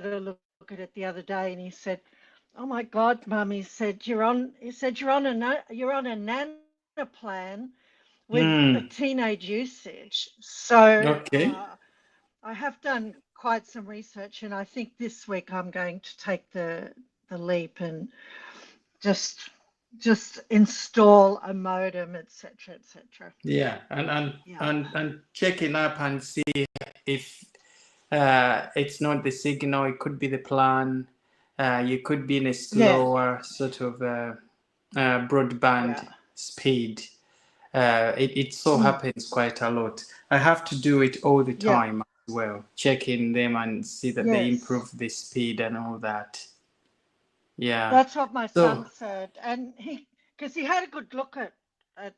a look at it the other day, and he said, "Oh my God, Mum," he said, "you're on a nana plan with a Mm. teenage usage." So Okay. I have done quite some research, and I think this week I'm going to take the leap and just just install a modem, etc., etc. Yeah, Yeah. and checking up and see if it's not the signal, it could be the plan. You could be in a Yeah. slower sort of broadband Yeah. speed. It so Mm, happens quite a lot. I have to do it all the yeah. time as well, checking them and see that they Yes. improve the speed and all that. Yeah. That's what my son So, said, and because he had a good look at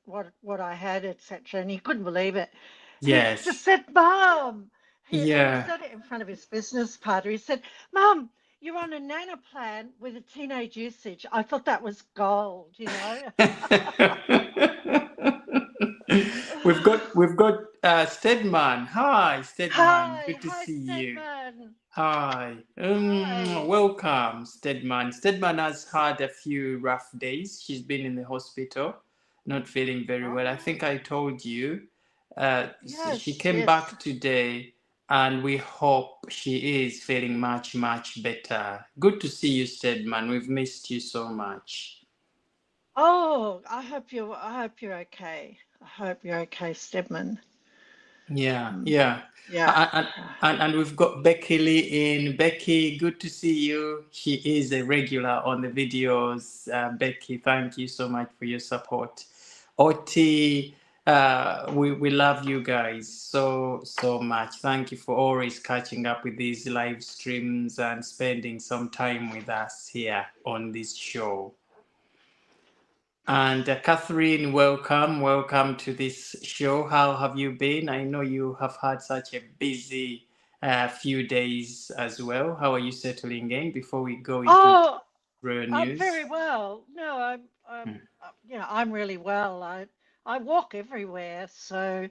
what I had, etc., and he couldn't believe it. He just yes. said, "Mum," and he Yeah. said it in front of his business partner. He said, "Mum, you're on a nano plan with a teenage usage." I thought that was gold, you know. we've got Stedman. Hi, Stedman. Hi, Good to hi, see you. Stedman. Hi. Hi. Welcome, Stedman. Stedman has had a few rough days. She's been in the hospital, not feeling very well. I Oh, think I told you. She yes, came yes. back today, and we hope she is feeling much, much better. Good to see you, Stedman. We've missed you so much. Oh, I hope you're okay. I hope you're okay, Stedman. Yeah, Mm, yeah. yeah. And we've got Becky Lee in. Becky, good to see you. She is a regular on the videos. Becky, thank you so much for your support. Oti, we love you guys so, so much. Thank you for always catching up with these live streams and spending some time with us here on this show. And Catherine, welcome. Welcome to this show. How have you been? I know you have had such a busy few days as well. How are you settling in before we go into Oh, real I'm news? very well. No, I'm really well. I walk everywhere, so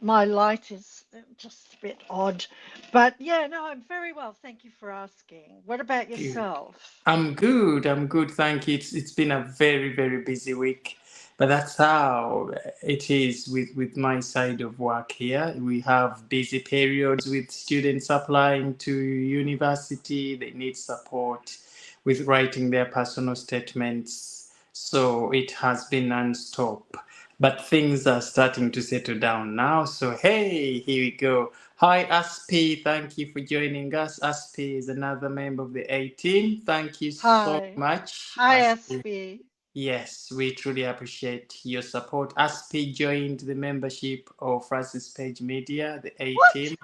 my light is just a bit odd. But yeah, no, I'm very well. Thank you for asking. What about Good. yourself? I'm good. I'm good. Thank you. It's been a very, very busy week, but that's how it is with my side of work here. We have busy periods with students applying to university. They need support with writing their personal statements. So it has been non-stop. But things are starting to settle down now. So hey, here we go. Hi, Aspi. Thank you for joining us. Aspi is another member of the A team. Thank you so Hi. much, Hi, Aspi. SB. Yes, we truly appreciate your support. Aspi joined the membership of Francis Page Media, the A What? team.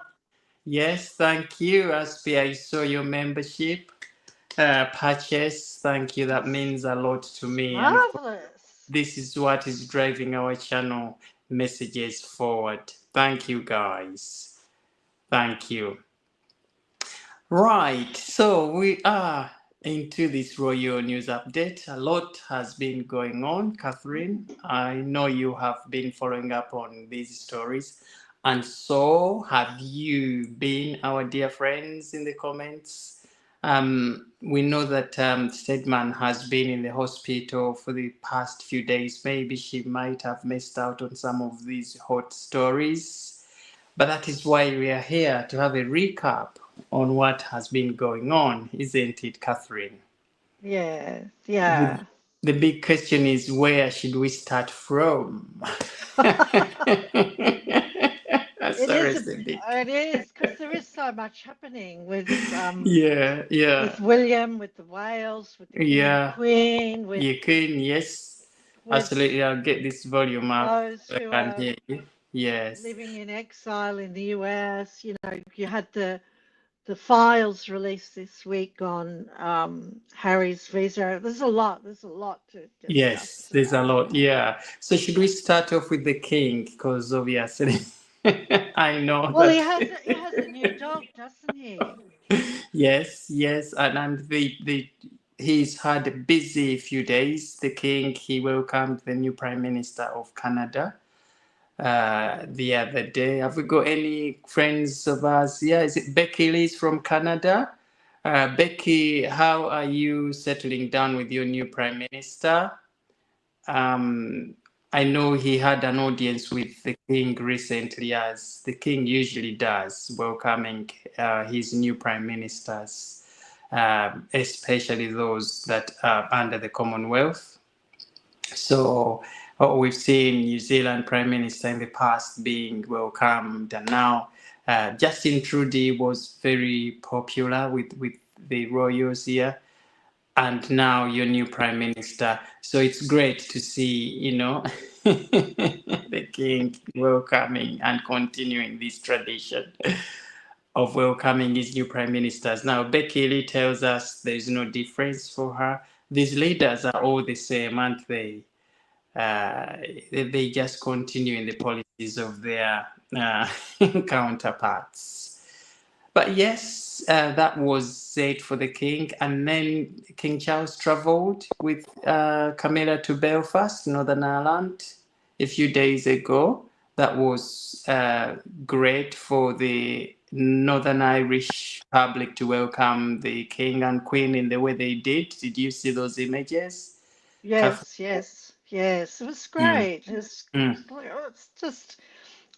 Yes, thank you, Aspi. I saw your membership purchase. Thank you. That means a lot to me. And of course, Marvelous. this is what is driving our channel messages forward. Thank you, guys. Thank you. Right, so we are into this royal news update. A lot has been going on, Catherine. I know you have been following up on these stories. And so have you been, our dear friends in the comments. We know that Stedman has been in the hospital for the past few days. Maybe she might have missed out on some of these hot stories. But that is why we are here to have a recap on what has been going on, isn't it, Catherine? Yeah, The, yeah. the big question is where should we start from? It Sorry, is it's a bit. it is because there is so much happening Yeah, yeah, with William, with the Wales, with the King and yeah. Queen, You can, yes, with absolutely. I'll get this volume up those so who I can are hear you. Yes, living in exile in the US. You had the files released this week on Harry's visa. There's a lot to discuss yes, there's a about. lot. Yeah. So, should we start off with the king? Because obviously, I know Well, that. he has a new dog, doesn't he? Yes, yes, and he's had a busy few days. The king, he welcomed the new prime minister of Canada. the other day. Have we got any friends of ours? Yeah, is it Becky Lee's from Canada? Becky, how are you settling down with your new prime minister? Um, I know he had an audience with the king recently, as the king usually does, welcoming his new prime ministers, especially those that are under the Commonwealth. So we've seen New Zealand Prime Minister in the past being welcomed, and now Justin Trudeau was very popular with the royals here, and now your new Prime Minister. So it's great to see, the King welcoming and continuing this tradition of welcoming his new Prime Ministers. Now, Becky Lee tells us there is no difference for her. These leaders are all the same, aren't they? uh, they just continue in the policies of their uh, counterparts. But yes, that was it for the king. And then King Charles travelled with Camilla to Belfast, Northern Ireland, a few days ago. That was great for the Northern Irish public to welcome the king and queen in the way they did. Did you see those images, Catherine? Yes, yes, yes. It was Mm, great. mm, It's just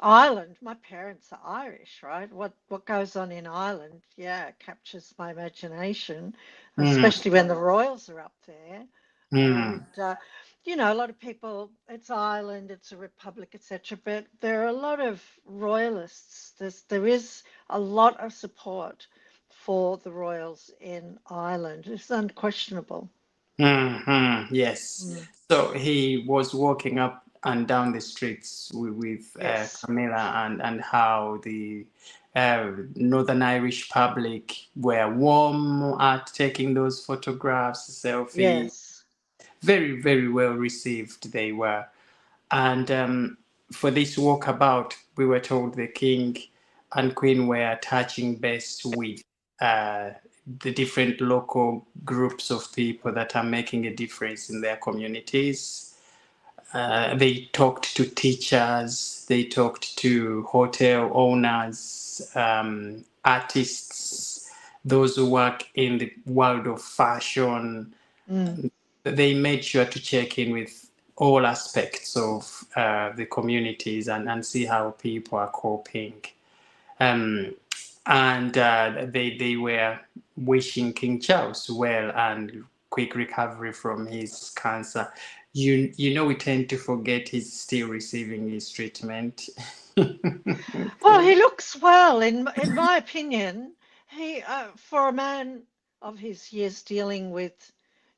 Ireland. My parents are Irish, right? What goes on in Ireland, yeah, captures my imagination, mm, especially when the royals are up there. And mm, a lot of people, it's Ireland, it's a republic, etc. But there are a lot of royalists. There is a lot of support for the royals in Ireland. It's unquestionable. yes. Mm, So he was walking up and down the streets with yes, Camilla, and how the Northern Irish public were warm at taking those photographs, selfie. yes. Very, very well received they were. And for this walkabout, we were told the king and queen were touching base with uh, the different local groups of people that are making a difference in their communities. They talked to teachers, they talked to hotel owners, artists, those who work in the world of fashion. Mm. They made sure to check in with all aspects of the communities, and see how people are coping. Um, and they were wishing King Charles well and quick recovery from his cancer. We tend to forget he's still receiving his treatment. Well, he looks well, in my opinion. He, for a man of his years dealing with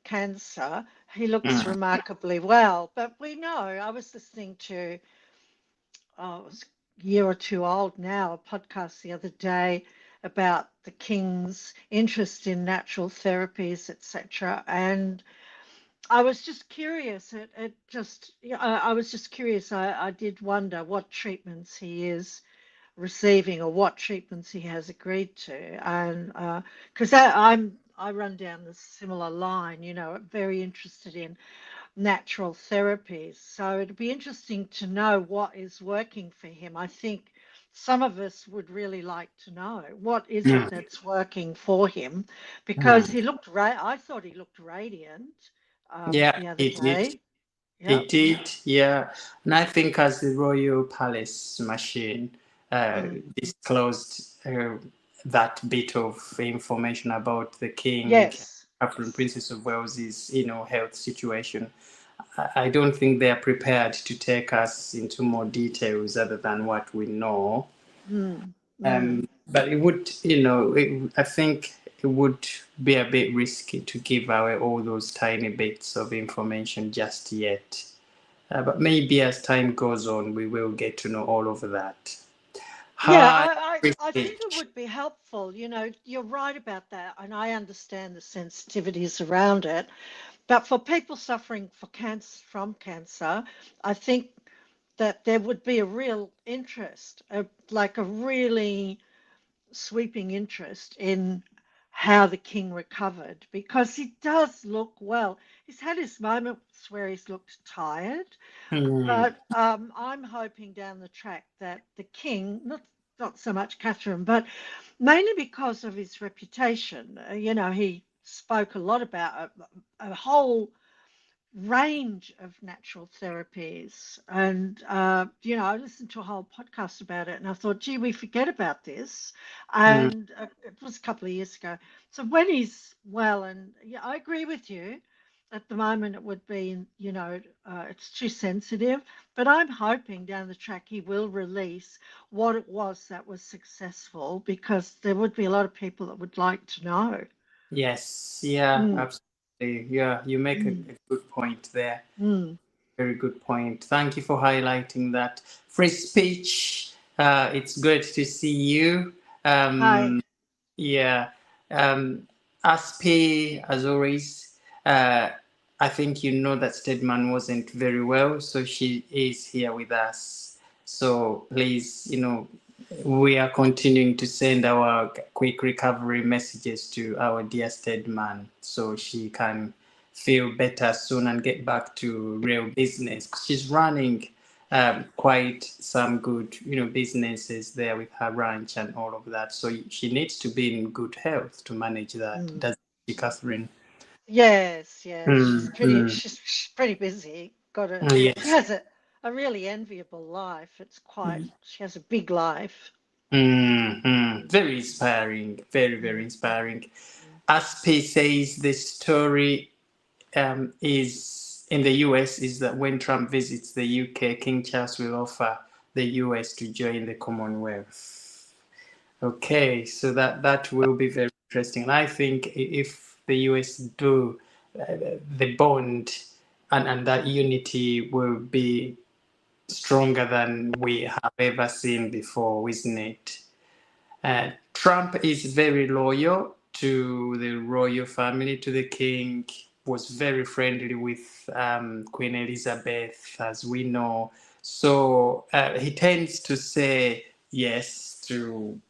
cancer, he looks Mm, remarkably well. But we know, I was listening to, it was a year or two old now, a podcast the other day about the king's interest in natural therapies, etc. And I was just curious. It just, yeah, I was just curious. I did wonder what treatments he is receiving or what treatments he has agreed to, and because I run down the similar line, very interested in natural therapies. So it'd be interesting to know what is working for him. I think some of us would really like to know what is it mm, that's working for him, because mm. he looked I thought he looked radiant Yeah, the other he did. day. He Yep. did, yeah. And I think as the Royal Palace machine Mm. disclosed that bit of information about the King, Yes. Catherine, Yes. Princess of Wales's, health situation, I don't think they are prepared to take us into more details other than what we know. Mm. Mm. But it would, I think it would be a bit risky to give away all those tiny bits of information just yet. But maybe as time goes on, we will get to know all of that. Yeah, Hi, I think it Christy. would be helpful. You're right about that, and I understand the sensitivities around it. But for people suffering from cancer, I think that there would be a real interest, like a really sweeping interest in how the king recovered because he does look well. He's had his moments where he's looked tired, mm, but I'm hoping down the track that the king, not so much Catherine, but mainly because of his reputation. He spoke a lot about a whole range of natural therapies. And, I listened to a whole podcast about it and I thought, gee, we forget about this. mm. And it was a couple of years ago. So when he's well, and yeah, I agree with you. At the moment, it would be, it's too sensitive, but I'm hoping down the track he will release what it was that was successful because there would be a lot of people that would like to know. Yes, yeah, Mm, absolutely. Yeah, you make mm, a good point there. mm. Very good point. Thank you for highlighting that. Free speech. It's great to see you. Hi. Um, yeah. Um, Aspi, as always, I think you know that Stedman wasn't very well, so she is here with us. So please, we are continuing to send our quick recovery messages to our dear Stedman so she can feel better soon and get back to real business. She's running quite some good, businesses there with her ranch and all of that. So she needs to be in good health to manage that. Mm. Doesn't she, Catherine? Yes, yes, she's Mm, pretty. mm. She's pretty busy. She Yes. has a really enviable life. She has a big life. Very inspiring. Very, very Mm, inspiring. mm, Aspi says the story is in the US is that when Trump visits the UK, King Charles will offer the US to join the Commonwealth. Okay, so that will be very interesting. And I think if the US do, the bond and that unity will be stronger than we have ever seen before, isn't it? Trump is very loyal to the royal family, to the king, was very friendly with Queen Elizabeth, as we know. So he tends to say yes to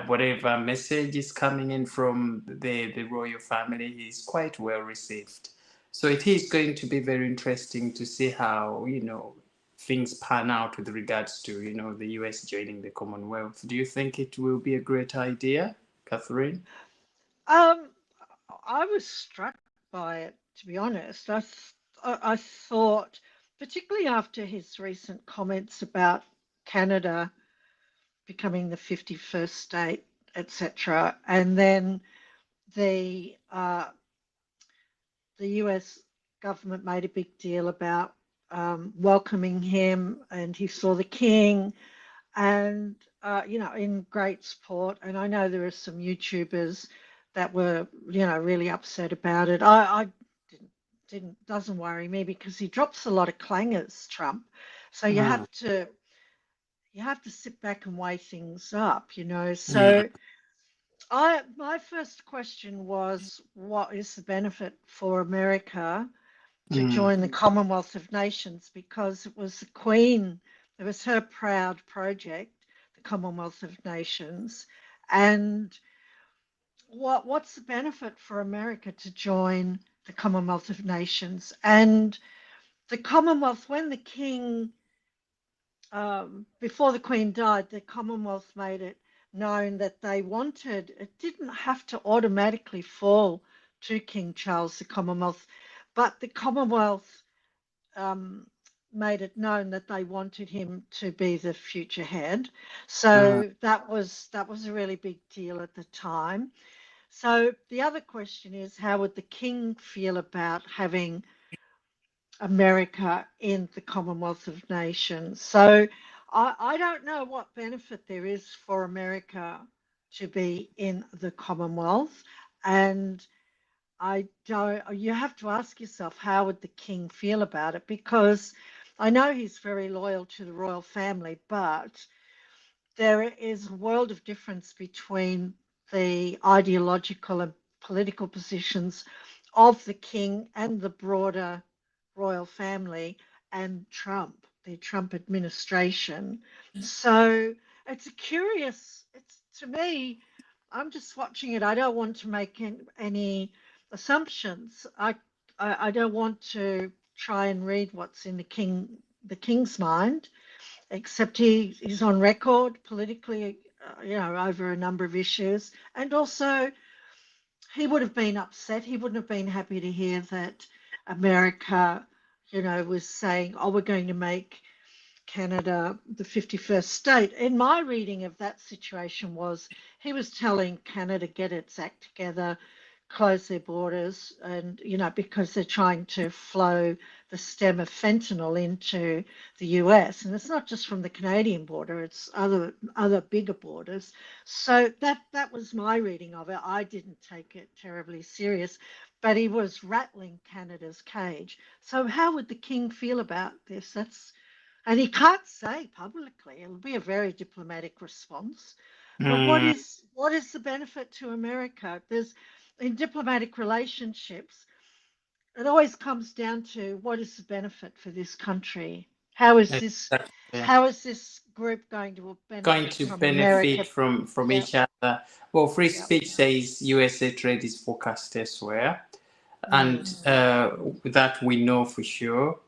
whatever message is coming in from the royal family. Is quite well received. So it is going to be very interesting to see how, things pan out with regards to, the US joining the Commonwealth. Do you think it will be a great idea, Catherine? Um, I was struck by it, to be honest. I thought, particularly after his recent comments about Canada becoming the 51st state, etc., and then the uh, the US government made a big deal about welcoming him, and he saw the king, and in great support. And I know there are some YouTubers that were, really upset about it. I didn't doesn't worry me because he drops a lot of clangers, Trump. So Mm, you have to sit back and weigh things up. mm, So my first question was, what is the benefit for America to mm, join the Commonwealth of Nations? Because it was the Queen, it was her proud project, the Commonwealth of Nations. And what's the benefit for America to join the Commonwealth of Nations? And the Commonwealth, when the King, before the Queen died, the Commonwealth made it known that they wanted, it didn't have to automatically fall to King Charles, the Commonwealth, but the Commonwealth um, made it known that they wanted him to be the future head. mm, So that was a really big deal at the time. So the other question is, how would the king feel about having America in the Commonwealth of Nations? So I don't know what benefit there is for America to be in the Commonwealth. And I don't, you have to ask yourself, how would the king feel about it? Because I know he's very loyal to the royal family, but there is a world of difference between the ideological and political positions of the king and the broader royal family and Trump, the Trump administration. So it's to me, I'm just watching it. I don't want to make any assumptions. I don't want to try and read what's in the king's mind, except he's on record politically, over a number of issues, and also he would have been upset. He wouldn't have been happy to hear that America, was saying, "Oh, we're going to make Canada the 51st state." In my reading of that situation was he was telling Canada get its act together, close their borders, and because they're trying to flow the stem of fentanyl into the US, and it's not just from the Canadian border; it's other bigger borders. So that was my reading of it. I didn't take it terribly serious, but he was rattling Canada's cage. So how would the king feel about this? And he can't say publicly. It'll be a very diplomatic response. But Mm, what is the benefit to America? There's in diplomatic relationships, it always comes down to what is the benefit for this country? How is this exactly. how is this group going to Going benefit to from benefit America? from Yeah, each other. Well, free yeah. speech says USA trade is focused elsewhere, and Mm, that we know for sure.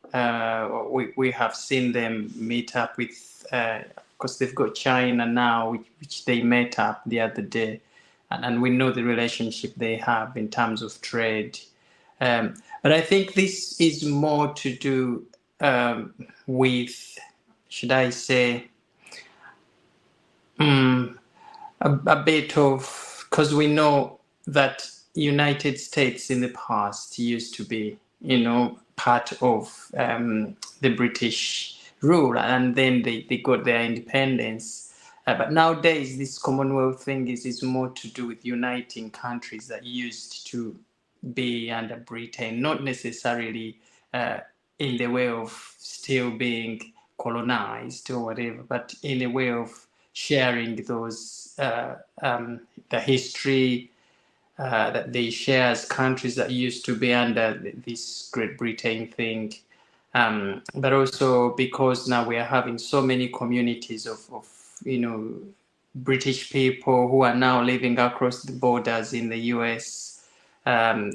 We have seen them meet up with, because they've got China now, which they met up the other day, and we know the relationship they have in terms of trade. But I think this is more to do with, should I say, a bit of, because we know that United States in the past used to be, part of the British rule, and then they got their independence. But nowadays, this Commonwealth thing is more to do with uniting countries that used to be under Britain, not necessarily uh, in the way of still being colonized or whatever, but in a way of sharing those the history that they share as countries that used to be under this Great Britain thing. But also because now we are having so many communities of British people who are now living across the borders in the US.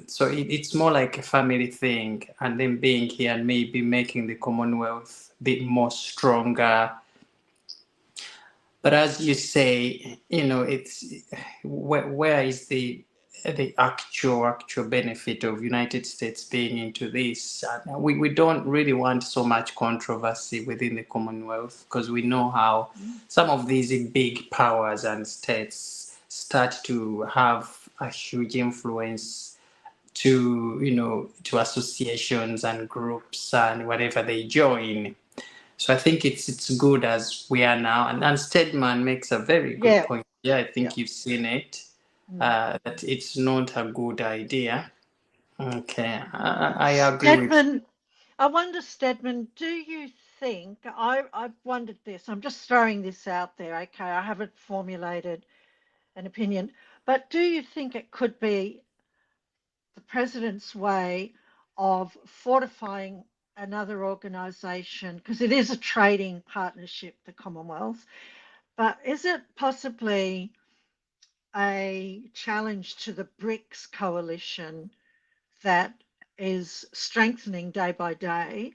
So it's more like a family thing, and then being here and maybe making the Commonwealth a bit more stronger. But as you say, it's where is the actual benefit of United States being into this? We don't really want so much controversy within the Commonwealth, because we know how mm. some of these big powers and states start to have a huge influence to associations and groups and whatever they join. So I think it's good as we are now. And Stedman makes a very good Yeah, point. Yeah, I yeah. think you've seen it. Mm. That it's not a good idea. Okay, I agree with. Stedman, I wonder, Stedman, do you think I've wondered this? I'm just throwing this out there, okay? I haven't formulated an opinion, but do you think it could be the president's way of fortifying another organization? Because it is a trading partnership, the Commonwealth, but is it possibly a challenge to the BRICS coalition that is strengthening day by day,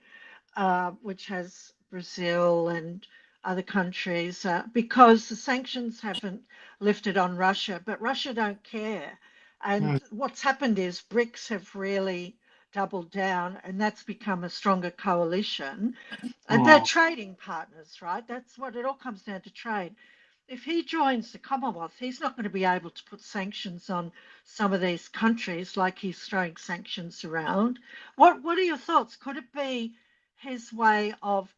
which has Brazil and other countries, because the sanctions haven't lifted on Russia, but Russia don't care. And Mm, what's happened is BRICS have really doubled down, and that's become a stronger coalition. And they're mm, trading partners, right? That's what it all comes down to, trade. If he joins the Commonwealth, he's not going to be able to put sanctions on some of these countries like he's throwing sanctions around. What are your thoughts? Could it be his way of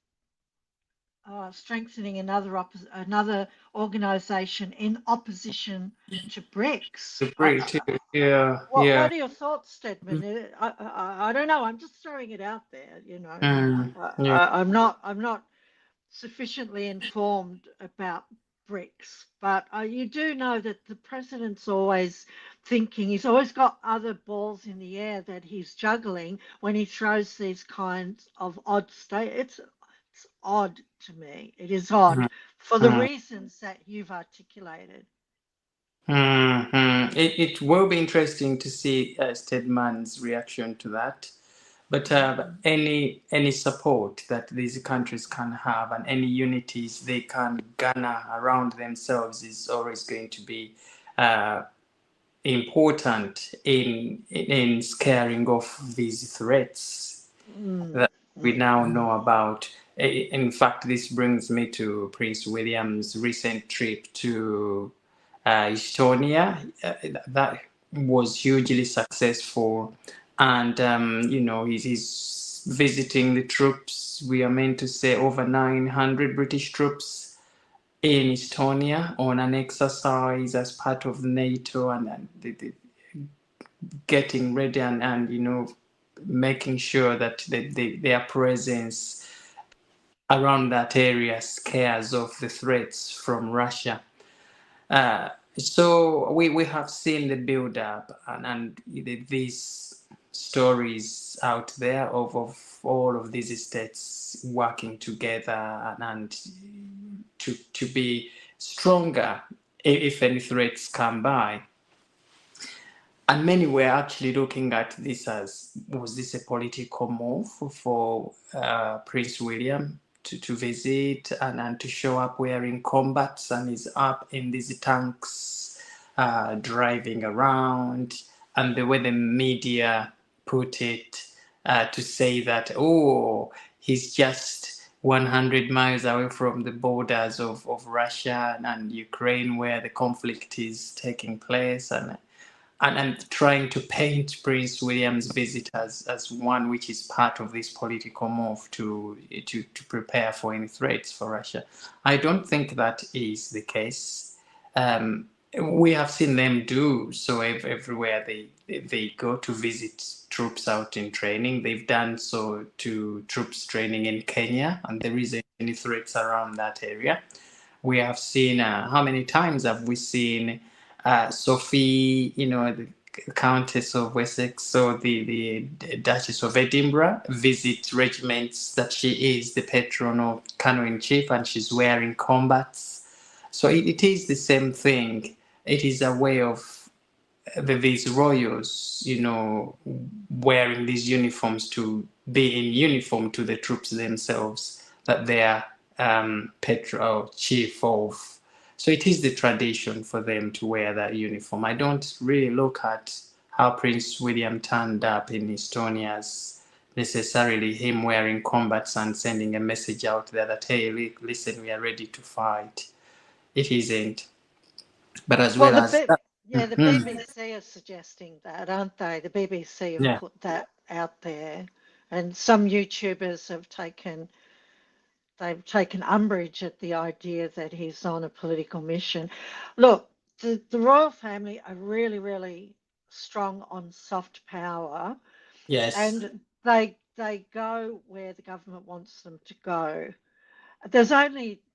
strengthening another organization in opposition to BRICS? agree too. Yeah, yeah. What are your thoughts, Stedman? I don't know. I'm just throwing it out there. Yeah. I'm not sufficiently informed about BRICS, but you do know that the president's always thinking, he's always got other balls in the air that he's juggling when he throws these kinds of odd state. It's odd to me. It is Mm, odd for the mm. reasons that you've articulated. It will be interesting to see Stedman's reaction to that. But any support that these countries can have and any unities they can garner around themselves is always going to be uh, important in scaring off these threats Mm, that we mm, now know about. In fact, this brings me to Prince William's recent trip to Estonia. That was hugely successful, and he's visiting the troops. We are meant to say over 900 British troops in Estonia on an exercise as part of NATO, and getting ready and making sure that their presence around that area scares off the threats from Russia. Uh, so we have seen the build up and these stories out there of all of these states working together and to be stronger if any threats come by. And many were actually looking at this as, was this a political move for Prince William to visit and to show up wearing combats and is up in these tanks driving around, and the way the media put it to say that, oh, he's just 100 miles away from the borders of Russia and Ukraine where the conflict is taking place, and trying to paint Prince William's visit as one which is part of this political move to prepare for any threats for Russia. I don't think that is the case. We have seen them do so everywhere they go to visit troops out in training. They've done so to troops training in Kenya, and there isn't any threats around that area. We have seen how many times have we seen Sophie, the Countess of Wessex, so the Duchess of Edinburgh, visit regiments that she is the patron or Colonel in Chief, and she's wearing combats. So it is the same thing. It is a way of these royals, wearing these uniforms to be in uniform to the troops themselves that they are petro chief of. So it is the tradition for them to wear that uniform. I don't really look at how Prince William turned up in Estonia as necessarily him wearing combats and sending a message out there that, hey, listen, we are ready to fight. It isn't. But as Well, well as that, yeah, the BBC are suggesting that, aren't they? The BBC have yeah. put that out there, and some YouTubers they've taken umbrage at the idea that he's on a political mission. Look, the royal family are really, really strong on soft power, Yes. and they go where the government wants them to go.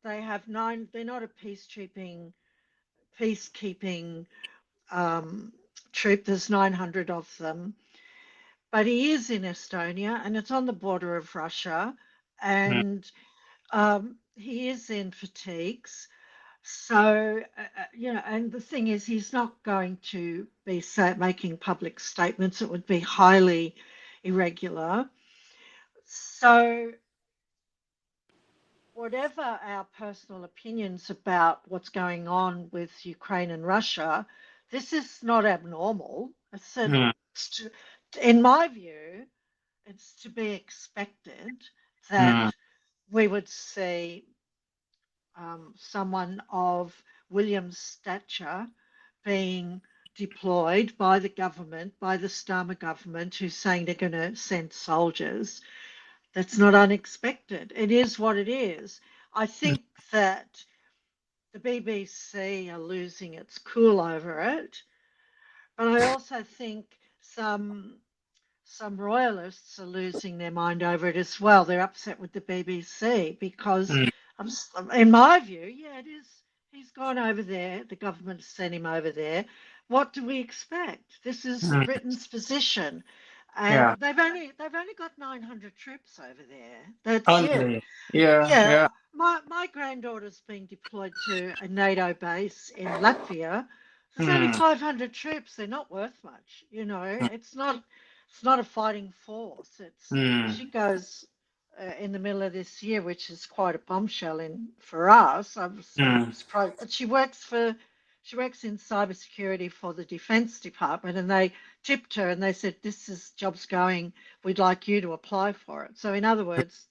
They have nine. They're not a peacekeeping um, troop. There's 900 of them, but he is in Estonia, and it's on the border of Russia, Mm, and he is in fatigues. So, and the thing is, he's not going to be making public statements. It would be highly irregular. So, whatever our personal opinions about what's going on with Ukraine and Russia, this is not abnormal. mm, In my view, it's to be expected mm, that we would see someone of William's stature being deployed by the government, by the Starmer government, who's saying they're going to send soldiers. That's not unexpected. It is what it is. I think that the BBC are losing its cool over it, but I also think some royalists are losing their mind over it as well. They're upset with the BBC because, mm, in my view, yeah, it is. He's gone over there. The government sent him over there. What do we expect? This is mm. Britain's position, and Yeah. they've only got 900 troops over there. That's it. Only. Yeah. Yeah, Yeah. my granddaughter's been deployed to a NATO base in Latvia, There's only 500 troops. They're not worth much. It's not a fighting force. It's mm, she goes in the middle of this year, which is quite a bombshell in for us. I was mm, surprised, but she works in cybersecurity for the Defense Department, and they tipped her and they said, "This is job's going. We'd like you to apply for it." So in other words,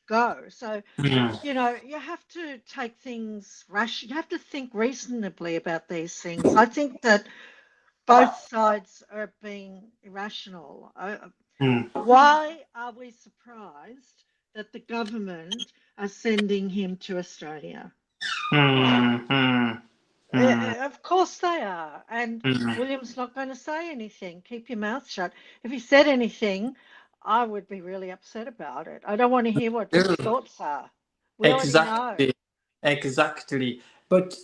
go. So mm, you have to take things you have to think reasonably about these things. I think that both sides are being irrational. mm, Why are we surprised that the government are sending him to Australia? mm, mm, mm, Of course they are. And mm. William's not going to say anything. Keep your mouth shut. If he said anything, I would be really upset about it. I don't want to hear what his True. thoughts are. We already know. Exactly, exactly. But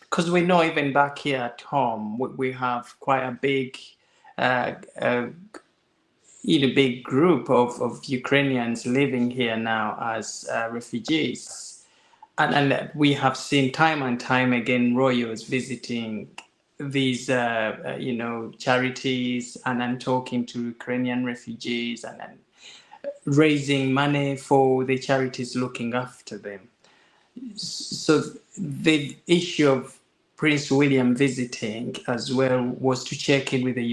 because we know even back here at home, we have quite a big, uh, uh, big group of Ukrainians living here now as refugees, and we have seen time and time again royals visiting these, charities and talking to Ukrainian refugees and raising money for the charities looking after them. So the issue of Prince William visiting as well was to check in with the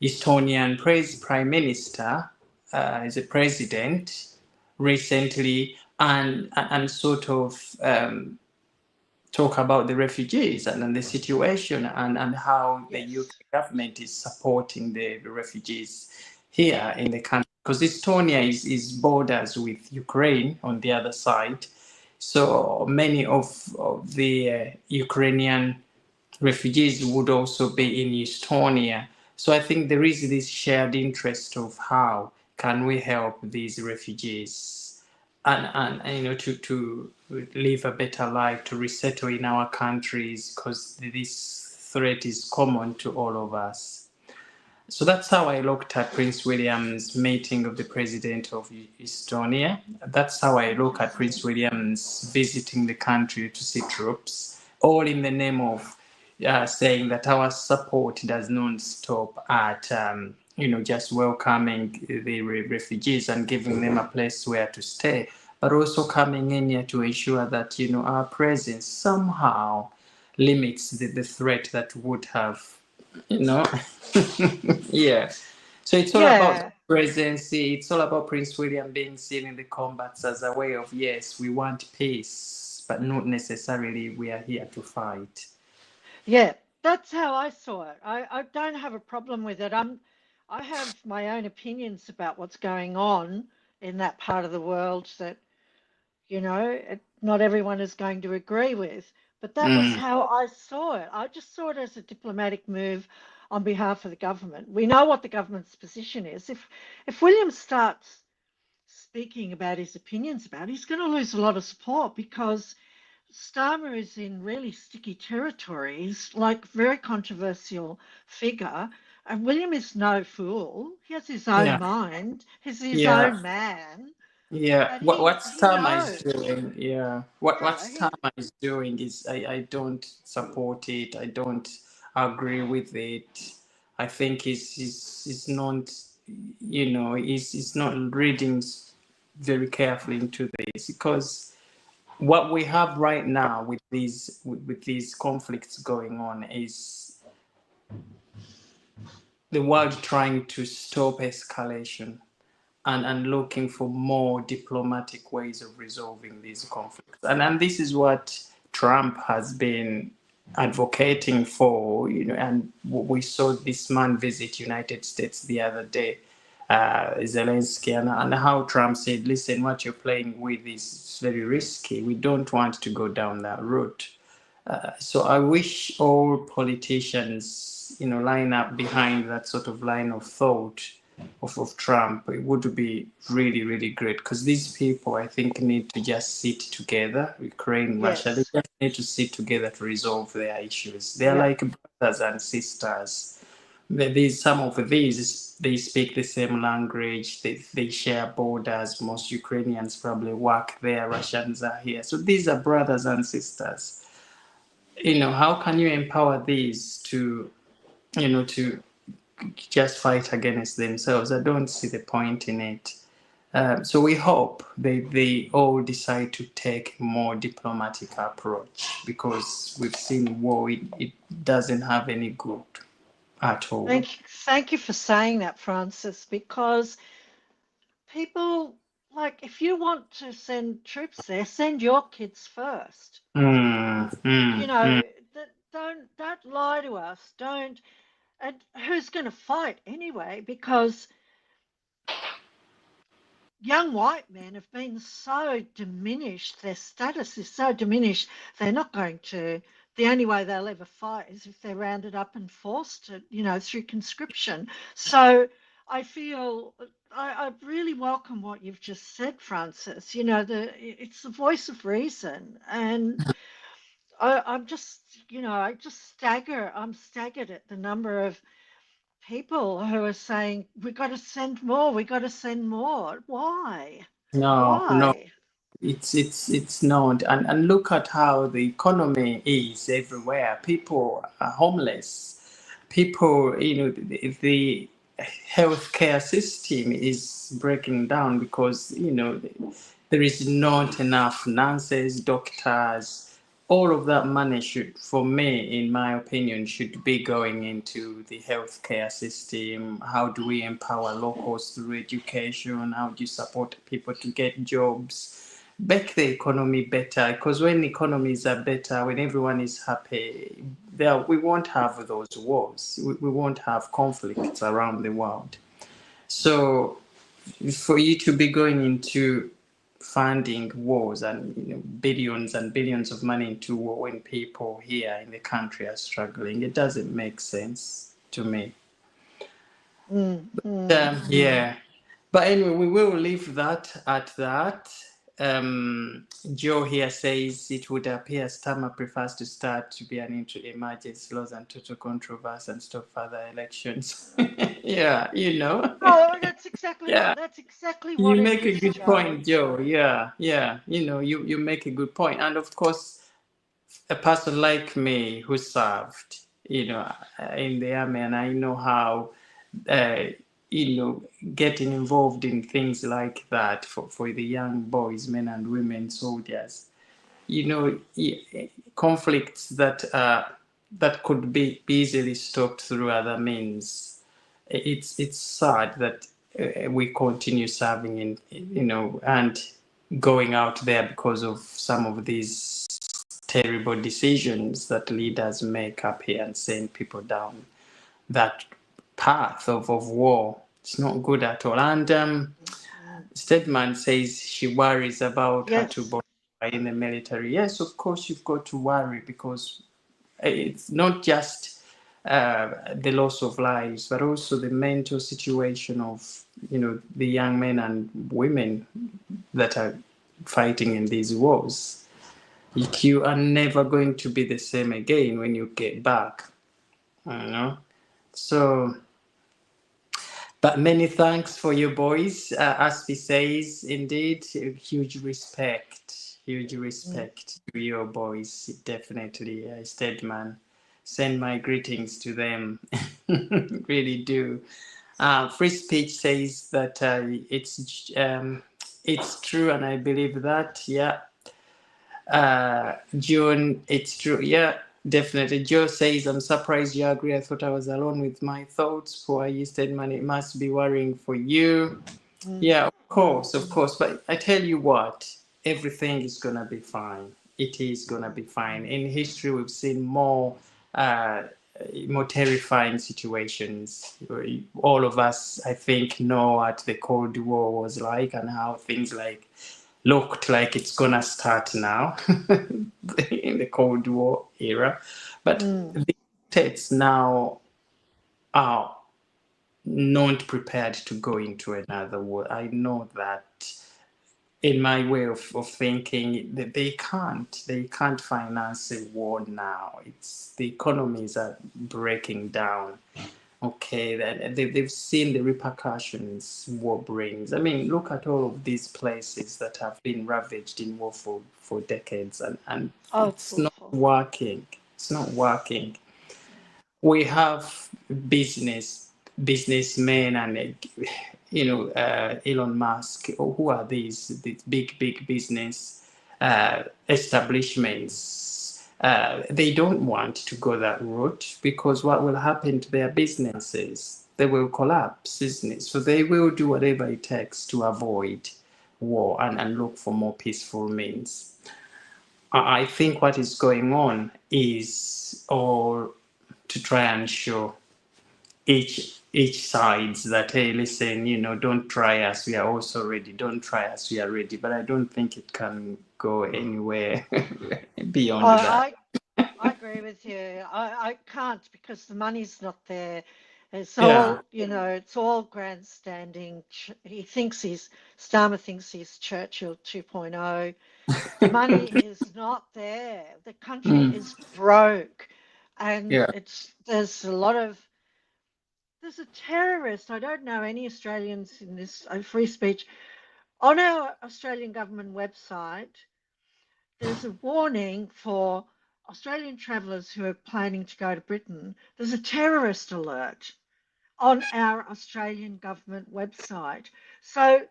Estonian Prime Minister, as a president recently, and sort of talk about the refugees and the situation and how the UK Yes. government is supporting the refugees here in the country. Because Estonia is borders with Ukraine on the other side. So many of the Ukrainian refugees would also be in Estonia. So I think there is this shared interest of how can we help these refugees and to live a better life, to resettle in our countries, because this threat is common to all of us. So that's how I looked at Prince William's meeting of the president of Estonia. That's how I look at Prince Interesting. William's visiting the country to see troops, all in the name of saying that our support does not stop at just welcoming the refugees and giving them a place where to stay, but also coming in here to ensure that our presence somehow limits the threat that would have you know yeah. So it's all about Yeah. presence. It's all about Prince William being seen in the combats as a way of, yes, we want peace, but not necessarily we are here to fight. Yeah. That's how I saw it. I don't have a problem with it. I have my own opinions about what's going on in that part of the world that, not everyone is going to agree with. But that was Mm, how I saw it. I just saw it as a diplomatic move on behalf of the government. We know what the government's position is. If William starts speaking about his opinions about it, he's going to lose a lot of support because Starmer is in really sticky territory. He's like very controversial figure. And William is no fool. He has his own yeah, mind. He's his yeah, own man. yeah. And What he Starmer is knows. doing, yeah. What Yeah, Starmer is doing is I don't support it. I don't agree with it. I think he's not, he's not reading very carefully into this, because what we have right now with these conflicts going on is the world trying to stop escalation and looking for more diplomatic ways of resolving these conflicts. And this is what Trump has been advocating for, and we saw this man visit United States the other day, Zelensky, and how Trump said, listen, what you're playing with is very risky. We don't want to go down that route. So I wish all politicians, line up behind that sort of line of thought of Trump. It would be really, really great, because these people, I think, need to just sit together. Ukraine, Russia, they yes. just need to sit together to resolve their issues. They're Yeah. like brothers and sisters. These some of these they speak the same language. They share borders. Most Ukrainians probably work there. Russians are here. So these are brothers and sisters. how can you empower these to, to just fight against themselves? I don't see the point in it. So we hope they all decide to take a more diplomatic approach, because we've seen war, it doesn't have any good at all. Thank you for saying that, Francis, because people, like, if you want to send troops there, send your kids first. Mm, You mm, know, mm. don't lie to us. Don't, and who's going to fight anyway? Because young white men have been so diminished, their status is so diminished, they're not going to, the only way they'll ever fight is if they're rounded up and forced to, through conscription. So I feel I really welcome what you've just said, Francis. It's the voice of reason. And I'm just, I just I'm staggered at the number of people who are saying, we got to send more, we got to send more. Why? No, no, Why? it's not. And look at how the economy is everywhere. People are homeless. People, the healthcare system is breaking down because, there is not enough nurses, doctors. All of that money should, for me, in my opinion, should be going into the healthcare system. How do we empower locals through education? How do you support people to get jobs? Make the economy better, because when economies are better, when everyone is happy, we won't have those wars. We won't have conflicts around the world. So for you to be going into funding wars and, billions and billions of money into war when people here in the country are struggling, it doesn't make sense to me. Mm, mm, mm. Yeah, but anyway, we will leave that at that. Joe here says it would appear Starmer prefers to start to be an into emergency laws and total controversy and stop further elections. Yeah, Oh, that's exactly yeah. right. That's exactly what You it make a is, good Joe. point, Joe. Yeah, yeah. You make a good point. And of course, a person like me who served, in the army, and I know how, uh, getting involved in things like that for the young boys, men and women soldiers, conflicts that could be easily stopped through other means. It's sad that we continue serving in, and going out there because of some of these terrible decisions that leaders make up here and send people down that path of war. It's not good at all. And Mm. Stedman says she worries about her two Yes. boys in the military. Yes, of course, you've got to worry, because it's not just the loss of lives, but also the mental situation of, the young men and women that are fighting in these wars. You are never going to be the same again when you get back. So, but many thanks for you boys. Aspi says, indeed, huge Mm, respect to your boys. Definitely, Steadman. Send my greetings to them. Really do. Free speech says that it's true, and I believe that. Yeah, June, it's true. Yeah, definitely. Joe says, I'm surprised you agree. I thought I was alone with my thoughts. Poor you, Stedman. It must be worrying for you. mm, Yeah, mm, of course. But I tell you what, everything is going to be fine. It is going to mm, be fine. mm. In history, we've seen uh, more terrifying situations. All of us, I think, know what the Cold War was like and how things like looked like it's gonna start now in the Cold War era. But Mm. the states now are not prepared to go into another war. I know that, in my way of thinking, that they can't finance a war now. It's the economies are breaking down. Okay, then they've seen the repercussions war brings. I mean, look at all of these places that have been ravaged in war for decades, and Oh, it's it's not awful. working. It's not working. We have businessmen and Elon Musk. Who are these big business establishments? They don't want to go that route because what will happen to their businesses? They will collapse, isn't it? So they will do whatever it takes to avoid war and look for more peaceful means. I think what is going on is, or to try and show each sides that, hey, listen, don't try us, we are also ready. Don't try us, we are ready. But I don't think it can go anywhere beyond that. I I agree with you. I can't because the money's not there. It's Yeah. all, it's all grandstanding. Starmer thinks he's Churchill 2.0. The money is not there. The country Mm. is broke. And Yeah. there's a terrorist. I don't know any Australians in this free speech. On our Australian government website, there's a warning for Australian travellers who are planning to go to Britain. There's a terrorist alert on our Australian government website. So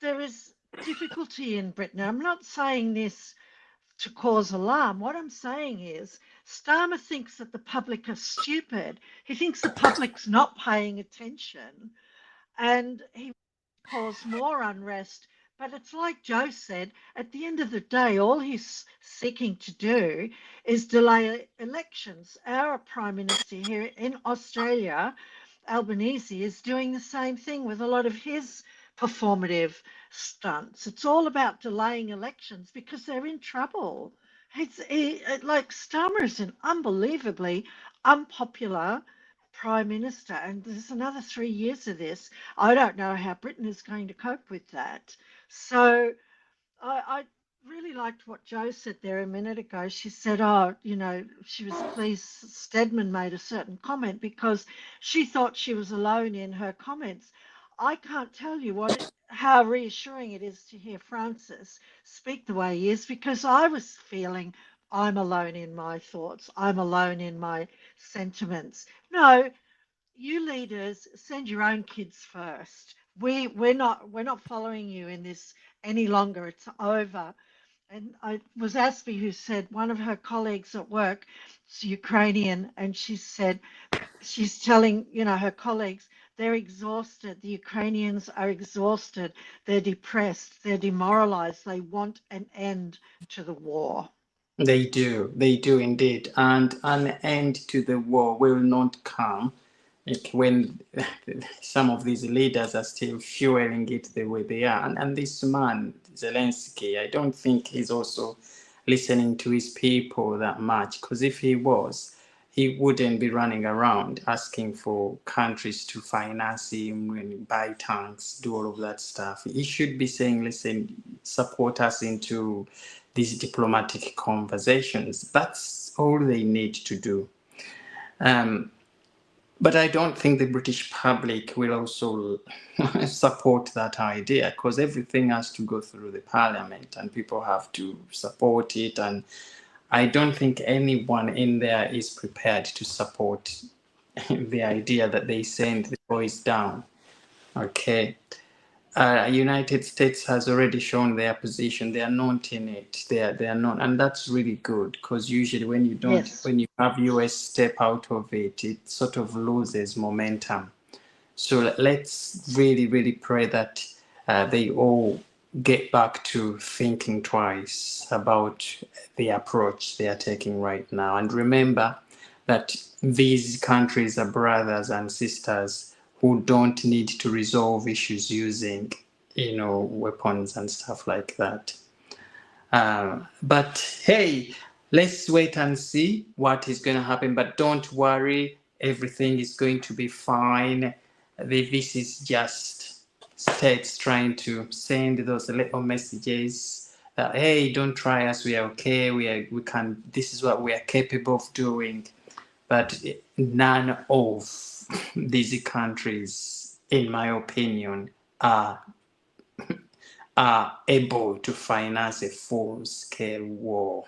there is difficulty in Britain. I'm not saying this to cause alarm. What I'm saying is Starmer thinks that the public are stupid. He thinks the public's not paying attention and he cause more unrest. But it's like Joe said, at the end of the day, all he's seeking to do is delay elections. Our Prime Minister here in Australia, Albanese, is doing the same thing with a lot of his performative stunts. It's all about delaying elections because they're in trouble. Like Starmer is an unbelievably unpopular Prime Minister, and there's another 3 years of this. I don't know how Britain is going to cope with that. So I really liked what Jo said there a minute ago. She said, oh, she was pleased Stedman made a certain comment because she thought she was alone in her comments. I can't tell you how reassuring it is to hear Francis speak the way he is because I was feeling I'm alone in my thoughts. I'm alone in my sentiments. No, you leaders send your own kids first. We're not following you in this any longer. It's over. And I was Aspie who said one of her colleagues at work, is Ukrainian, and she said she's telling her colleagues they're exhausted. The Ukrainians are exhausted. They're depressed. They're demoralized. They want an end to the war. They do indeed. And an end to the war will not come like when some of these leaders are still fueling it the way they are. And this man, Zelensky, I don't think he's also listening to his people that much, because if he was, he wouldn't be running around asking for countries to finance him and buy tanks, do all of that stuff. He should be saying, listen, support us into these diplomatic conversations. That's all they need to do. Um, but I don't think the British public will also support that idea because everything has to go through the parliament and people have to support it. And I don't think anyone in there is prepared to support the idea that they send the boys down. Okay. United States has already shown their position. They are not in it. They are not, and that's really good because usually Yes. when you have US step out of it, it sort of loses momentum. So let's really pray that they all get back to thinking twice about the approach they are taking right now, and remember that these countries are brothers and sisters who don't need to resolve issues using weapons and stuff like that. But hey, let's wait and see what is going to happen. But don't worry, everything is going to be fine. This is just states trying to send those little messages that, hey, don't try us, we are okay, we can, this is what we are capable of doing. But none of these countries, in my opinion, are are able to finance a full scale war.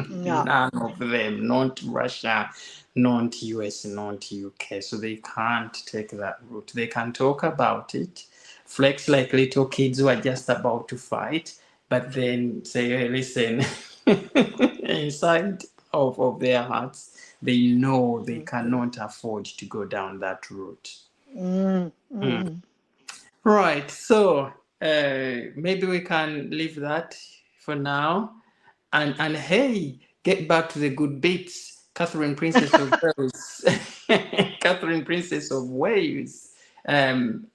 Yeah. None of them, not Russia, not US, not UK. So they can't take that route. They can talk about it, flex like little kids who are just about to fight, but then say, hey, listen, inside of their hearts, they know they Mm, cannot afford to go down that route. mm, mm. Right, so maybe we can leave that for now. And hey, get back to the good bits. Catherine, Princess of Wales. Catherine, Princess of Wales,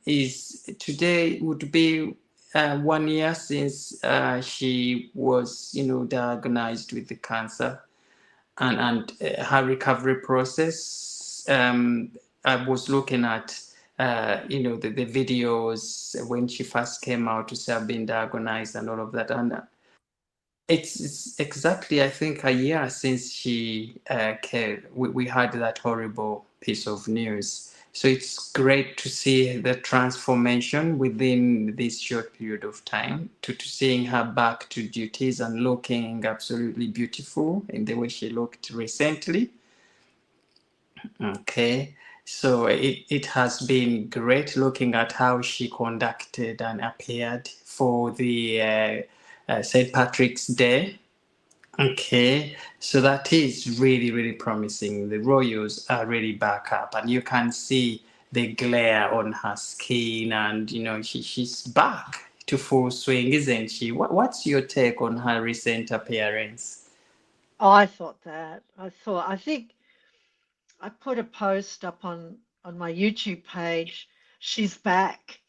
is today would be 1 year since she was, diagnosed with the cancer, and her recovery process. I was looking at the videos when she first came out to say I've been diagnosed and all of that, and it's exactly, I think, a year since we had that horrible piece of news. So it's great to see the transformation within this short period of time to seeing her back to duties and looking absolutely beautiful in the way she looked recently. Okay. So it has been great looking at how she conducted and appeared for the St. Patrick's Day. Okay, so that is really, really promising. The Royals are really back up, and you can see the glare on her skin, and she's back to full swing, isn't she? What's your take on her recent appearance? Oh, I thought that. I think I put a post up on my YouTube page. She's back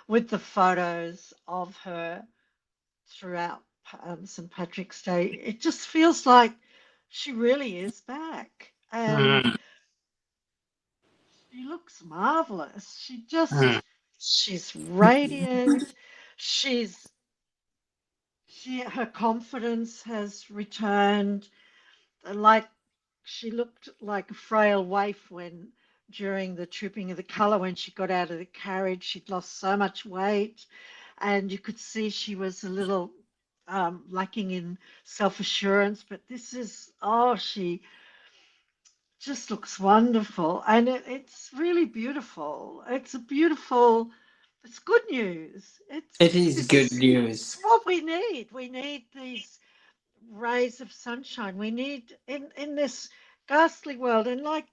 with the photos of her throughout St. Patrick's Day. It just feels like she really is back, and Mm, she looks marvelous. mm, She's radiant. She's her confidence has returned. Like she looked like a frail waif when during the Trooping of the Colour when she got out of the carriage. She'd lost so much weight, and you could see she was a little lacking in self-assurance. But this is, oh, she just looks wonderful, and it's really beautiful. It's good news. it It's is this good is news. it's what we need. We need these rays of sunshine. We need in this ghastly world. And like,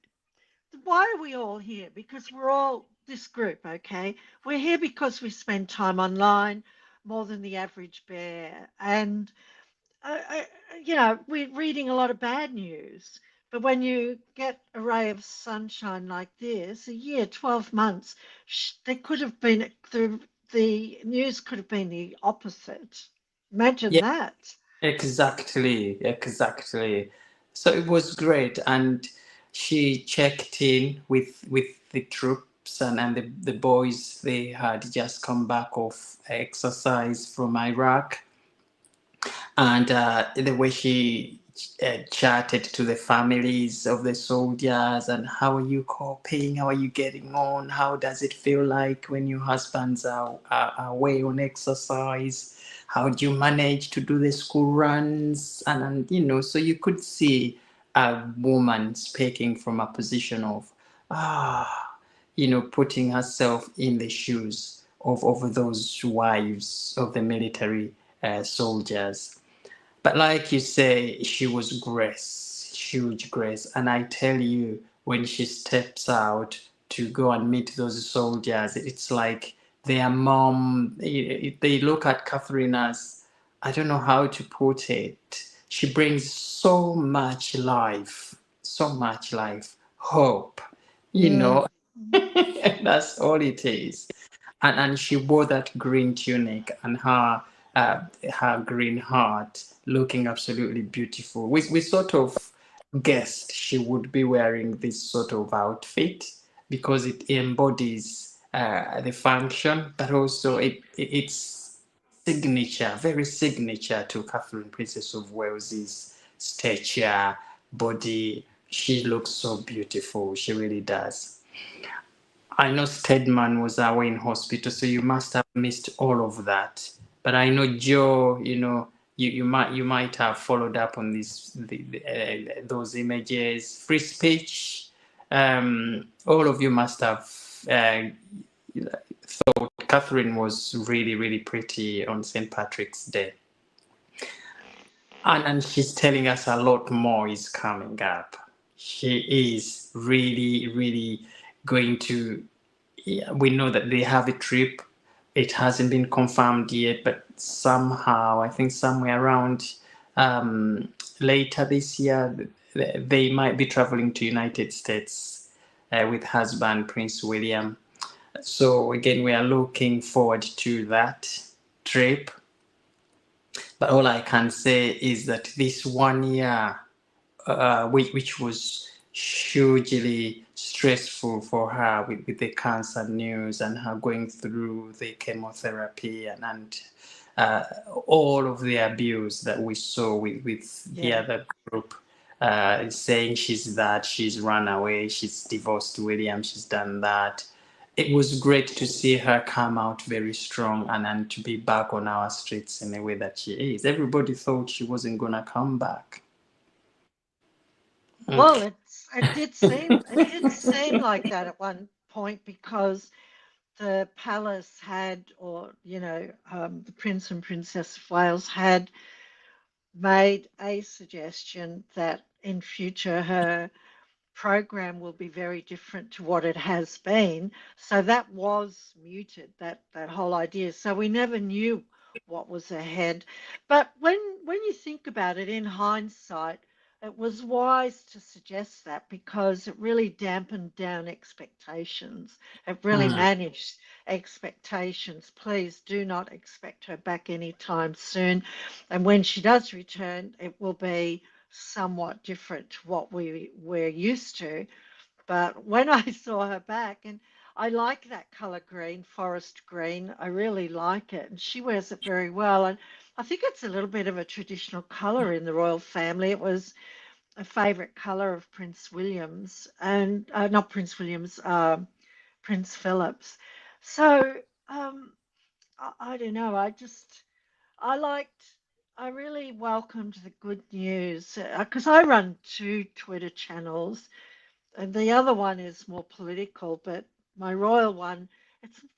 why are we all here? Because we're all this group, okay? We're here because we spend time online more than the average bear, and we're reading a lot of bad news. But when you get a ray of sunshine like this, a year, 12 months, there could have been the news could have been the opposite. Imagine that. Exactly, exactly. So it was great, and she checked in with the troops and the boys. They had just come back off exercise from Iraq, and the way she chatted to the families of the soldiers, and how are you coping, how are you getting on, how does it feel like when your husbands are away on exercise, how do you manage to do the school runs, and so you could see a woman speaking from a position of putting herself in the shoes of those wives of the military soldiers. But like you say, she was grace, huge grace. And I tell you, when she steps out to go and meet those soldiers, it's like their mom, they look at Catherine as, I don't know how to put it. She brings so much life, hope, you Mm, know, that's all it is. And she wore that green tunic and her green heart, looking absolutely beautiful. We sort of guessed she would be wearing this sort of outfit because it embodies the function, but also it's signature, very signature to Catherine, Princess of Wales's stature, body. She looks so beautiful. She really does. I know Stedman was away in hospital, so you must have missed all of that. But I know Joe, you might have followed up on those images. Free speech. All of you must have thought Catherine was really, really pretty on St. Patrick's Day. And she's telling us a lot more is coming up. She is really, really going to. Yeah, we know that they have a trip. It hasn't been confirmed yet, but somehow I think somewhere around later this year they might be traveling to United States with husband Prince William. So again, we are looking forward to that trip. But all I can say is that this 1 year, which was hugely stressful for her with the cancer news and her going through the chemotherapy and all of the abuse that we saw with the Yeah. other group, saying she's run away, she's divorced William, she's done that. It was great to see her come out very strong and to be back on our streets in the way that she is. Everybody thought she wasn't gonna come back. Well, it did seem like that at one point because the palace had, or the Prince and Princess of Wales had made a suggestion that in future her program will be very different to what it has been. So that was muted, that whole idea. So we never knew what was ahead. But when you think about it in hindsight, it was wise to suggest that because it really dampened down expectations. It really Mm. managed expectations. Please do not expect her back anytime soon. And when she does return, it will be somewhat different to what we're used to. But when I saw her back, and I like that color green, forest green, I really like it, and she wears it very well. And I think it's a little bit of a traditional color in the royal family. It was a favorite color of Prince William's, and not Prince William's, Prince Philip's. So I don't know. I liked, I really welcomed the good news because I run two Twitter channels, and the other one is more political, but my royal one,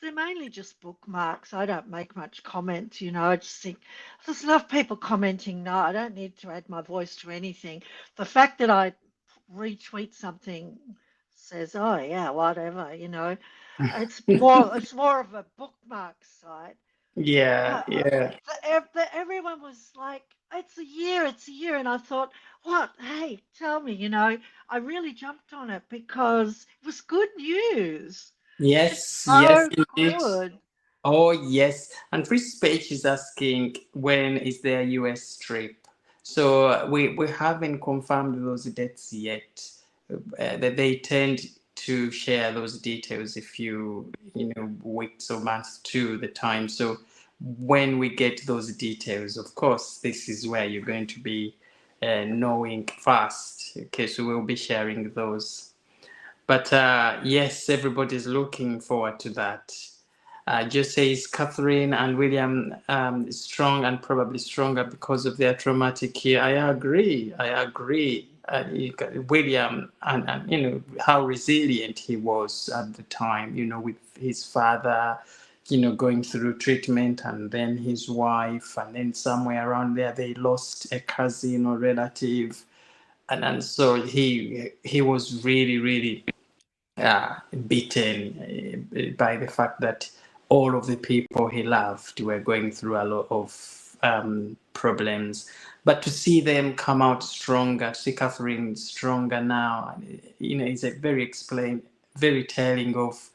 they're mainly just bookmarks. I don't make much comment, I just think there's enough people commenting. No, I don't need to add my voice to anything. The fact that I retweet something says, oh yeah, whatever. It's more of a bookmark site. Yeah, But yeah. everyone was like, it's a year. And I thought, what? Hey, tell me, I really jumped on it because it was good news. It's Yes, yes, so indeed. good. Oh, yes. And Free Speech is asking when is their US trip. So we haven't confirmed those dates yet. That they tend to share those details a few, weeks or months to the time. So when we get those details, of course, this is where you're going to be knowing fast. Okay, so we'll be sharing those. But yes, everybody's looking forward to that. Just says Catherine and William strong and probably stronger because of their traumatic year. I agree. I agree. William and how resilient he was at the time. With his father, going through treatment, and then his wife, and then somewhere around there they lost a cousin or relative, and so he was really, really beaten by the fact that all of the people he loved were going through a lot of problems. But to see them come out stronger, to see Catherine stronger now, is a very telling of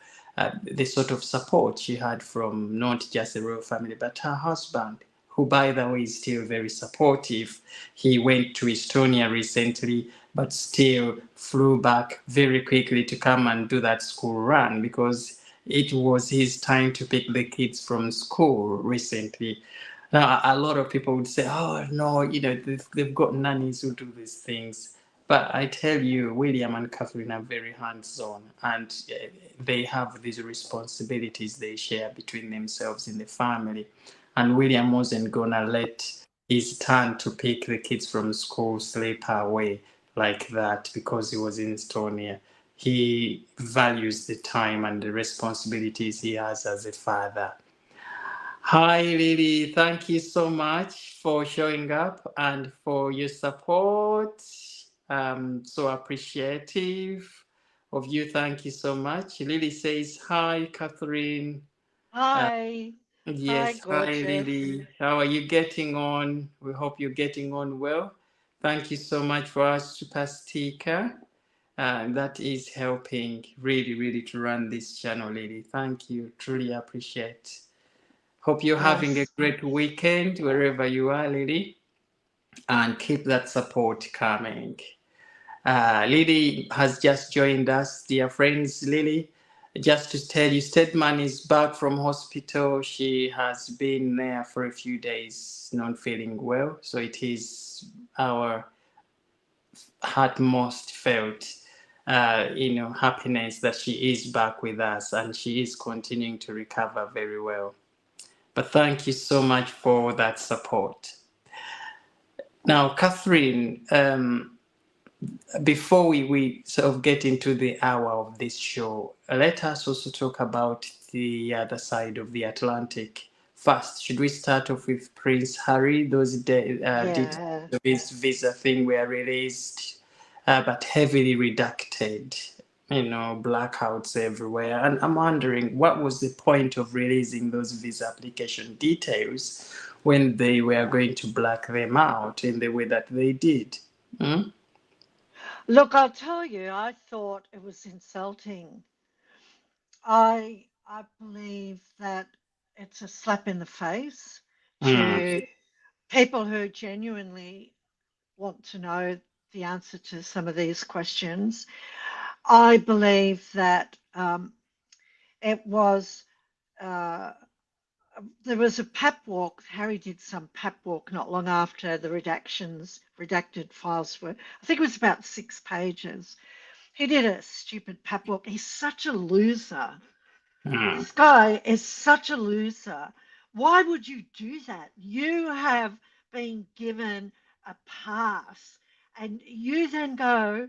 the sort of support she had from not just the royal family, but her husband, who, by the way, is still very supportive. He went to Estonia recently, but still flew back very quickly to come and do that school run because it was his time to pick the kids from school recently. Now, a lot of people would say, oh, no, they've got nannies who do these things. But I tell you, William and Catherine are very hands on, and they have these responsibilities they share between themselves in the family. and William wasn't gonna let his turn to pick the kids from school slip away like that because he was in Estonia. He values the time and the responsibilities he has as a father. Hi, Lily. Thank you so much for showing up and for your support. So appreciative of you. Thank you so much. Lily says, hi, Catherine. Uh, Hi. Hi, yes, hi, gorgeous. Lily. How are you getting on? We hope you're getting on well. Thank you so much for our super sticker. That is helping really, really to run this channel, Lily. Thank you. Truly appreciate. Hope you're having a Yes. great weekend wherever you are, Lily, and keep that support coming. Lily has just joined us, dear friends. Lily, just to tell you, Stedman is back from hospital. She has been there for a few days, not feeling well. So it is our utmost felt, happiness that she is back with us and she is continuing to recover very well. But thank you so much for that support. Now, Catherine, before we sort of get into the hour of this show, let us also talk about the other side of the Atlantic. First, should we start off with Prince Harry? Those details Yeah. of his visa thing were released, but heavily redacted. Blackouts everywhere. And I'm wondering what was the point of releasing those visa application details when they were going to black them out in the way that they did? Hmm? Look, I'll tell you, I thought it was insulting. I believe that it's a slap in the face Mm, to people who genuinely want to know the answer to some of these questions. I believe that it was uh, there was a pep walk. Harry did some pep walk not long after the redacted files were. I think it was about 6 pages. He did a stupid pep walk. He's such a loser. mm, This guy is such a loser. Why would you do that? You have been given a pass, and you then go,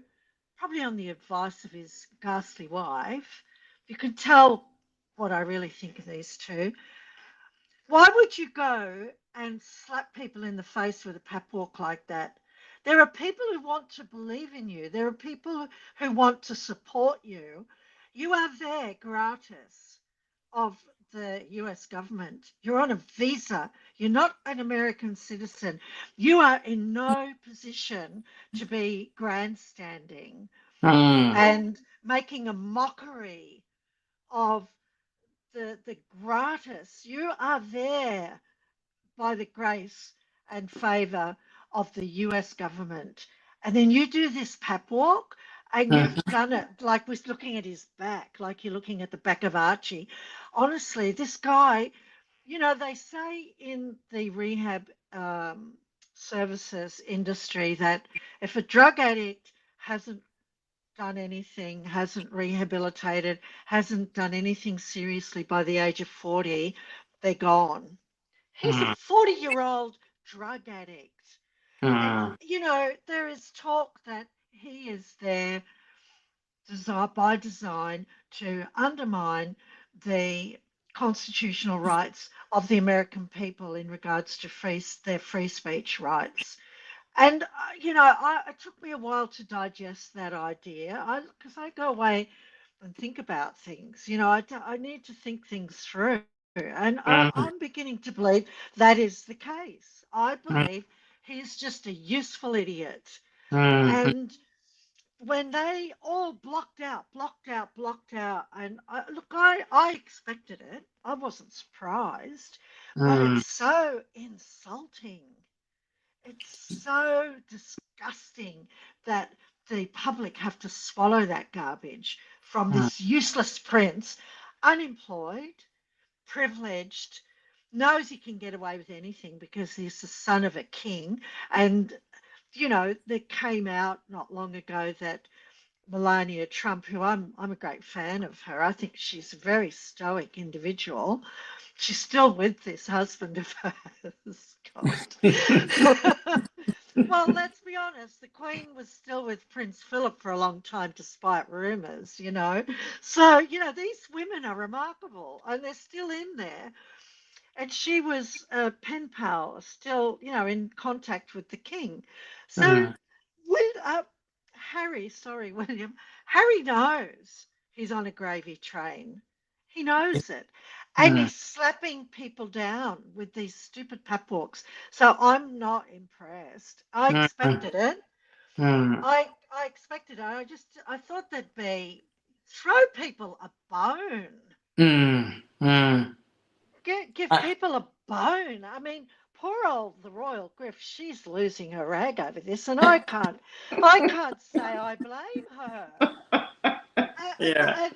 probably on the advice of his ghastly wife. You can tell what I really think of these two. Why would you go and slap people in the face with a pep walk like that? There are people who want to believe in you. There are people who want to support you. You are there gratis of the US government. You're on a visa. You're not an American citizen. You are in no position to be grandstanding mm, and making a mockery of the gratis. You are there by the grace and favor of the US government. And then you do this pep walk and you've mm, done it like we're looking at his back, like you're looking at the back of Archie. Honestly, this guy, they say in the rehab services industry that if a drug addict hasn't done anything, hasn't rehabilitated, hasn't done anything seriously by the age of 40, they're gone. He's a mm, 40-year-old drug addict. And, mm, there is talk that he is there by design to undermine the constitutional rights of the American people in regards to their free speech rights. And, it took me a while to digest that idea because I go away and think about things. I need to think things through. And I'm mm, beginning to believe that is the case. I mm, believe he's just a useful idiot. mm, And when they all blocked out, and look, I expected it. I wasn't surprised, but mm, it's so insulting. It's so disgusting that the public have to swallow that garbage from mm, this useless prince, unemployed, privileged, knows he can get away with anything because he's the son of a king. And, that came out not long ago that Melania Trump, who I'm a great fan of her. I think she's a very stoic individual. She's still with this husband of hers. God. Well, let's be honest, the Queen was still with Prince Philip for a long time, despite rumours. So, these women are remarkable and they're still in there. And she was a pen pal, still, in contact with the King. So, Mm, with Harry, sorry, William, Harry knows he's on a gravy train. He knows it. And mm, he's slapping people down with these stupid pep walks. So I'm not impressed. I mm, expected it. mm, I expected it. I thought there'd be throw people a bone. mm, mm. Give I- people a bone. I mean, poor old the Royal Griff, she's losing her rag over this, and I can't say I blame her. yeah. And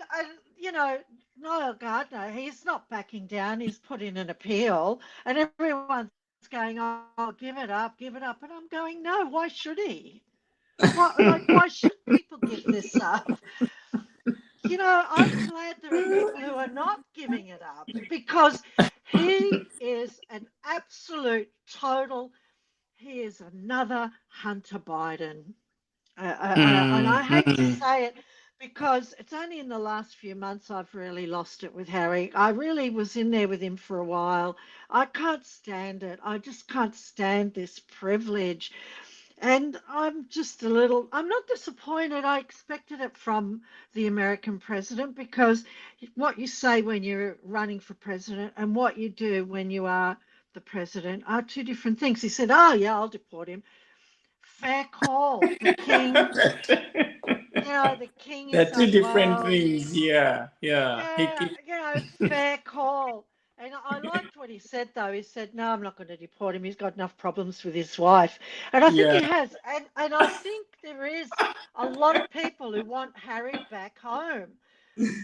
Niall Gardner, he's not backing down. He's put in an appeal, and everyone's going, "Oh, give it up, give it up," and I'm going, "No, why should he? Why should people give this up?" I'm glad there are people who are not giving it up because he is an absolute total. He is another Hunter Biden. And Mm, I hate to mm, say it because it's only in the last few months I've really lost it with Harry. I really was in there with him for a while. I can't stand it. I just can't stand this privilege. And I'm not disappointed. I expected it from the American president because what you say when you're running for president and what you do when you are the president are two different things. He said, "Oh, yeah, I'll deport him." Fair call. The king They're is two different unwell. things. Yeah, yeah. Yeah, fair call. And I liked what he said, though. He said, "No, I'm not going to deport him. He's got enough problems with his wife." And I think Yeah. he has. And I think there is a lot of people who want Harry back home.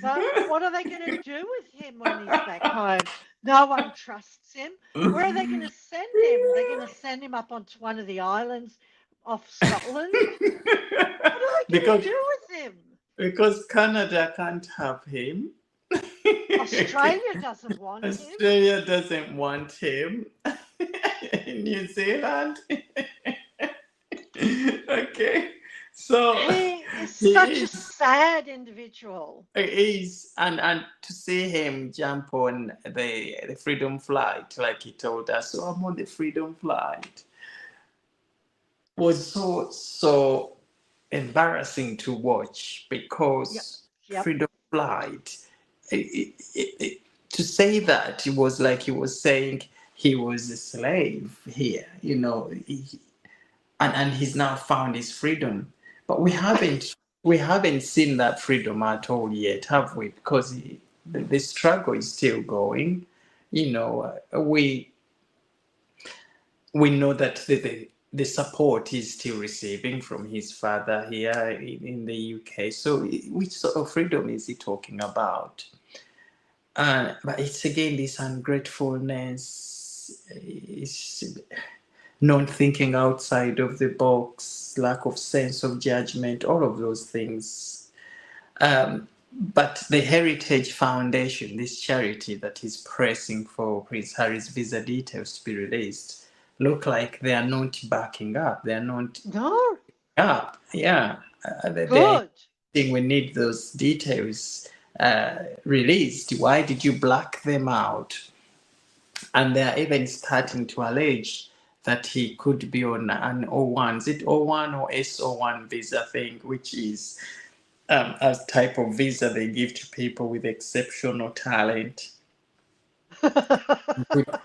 But what are they going to do with him when he's back home? No one trusts him. Where are they going to send him? They're going to send him up onto one of the islands off Scotland. What are they going because to do with him? because Canada can't have him. Australia doesn't want him. Australia doesn't want him. New Zealand. Okay. So He is such he a sad individual. is and to see him jump on the freedom flight like he told us, so I'm on the freedom flight, was so embarrassing to watch Yep, because yep. freedom flight, to say that, it was like he was saying he was a slave here, and he's now found his freedom. But we haven't seen that freedom at all yet, have we? Because the struggle is still going. We know that the support he's still receiving from his father here in the UK. So which sort of freedom is he talking about? But it's again this ungratefulness, it's not thinking outside of the box, lack of sense of judgment, all of those things. But the Heritage Foundation, this charity that is pressing for Prince Harry's visa details to be released, look like they are not backing up. They are not No, up. Yeah, they're good. saying we need those details released. Why did you black them out? And they are even starting to allege that he could be on an O1. Is it O1 or SO1 visa thing, which is a type of visa they give to people with exceptional talent,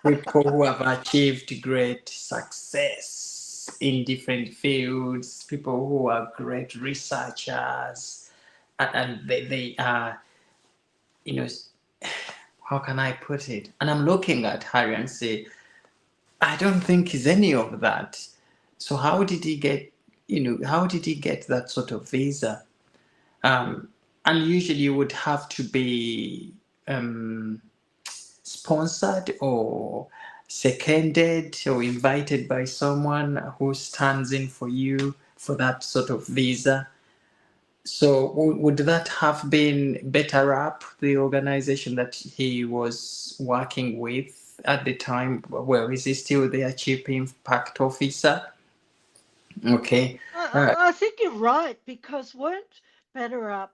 people who have achieved great success in different fields, people who are great researchers, and they are, you know, how can I put it? And I'm looking at Harry and say, I don't think he's any of that. So how did he get that sort of visa? Um, and usually you would have to be sponsored or seconded or invited by someone who stands in for you for that sort of visa. So would that have been Better Up, the organization that he was working with at the time? Well, is he still their chief impact officer? Okay. I think you're right because weren't Better Up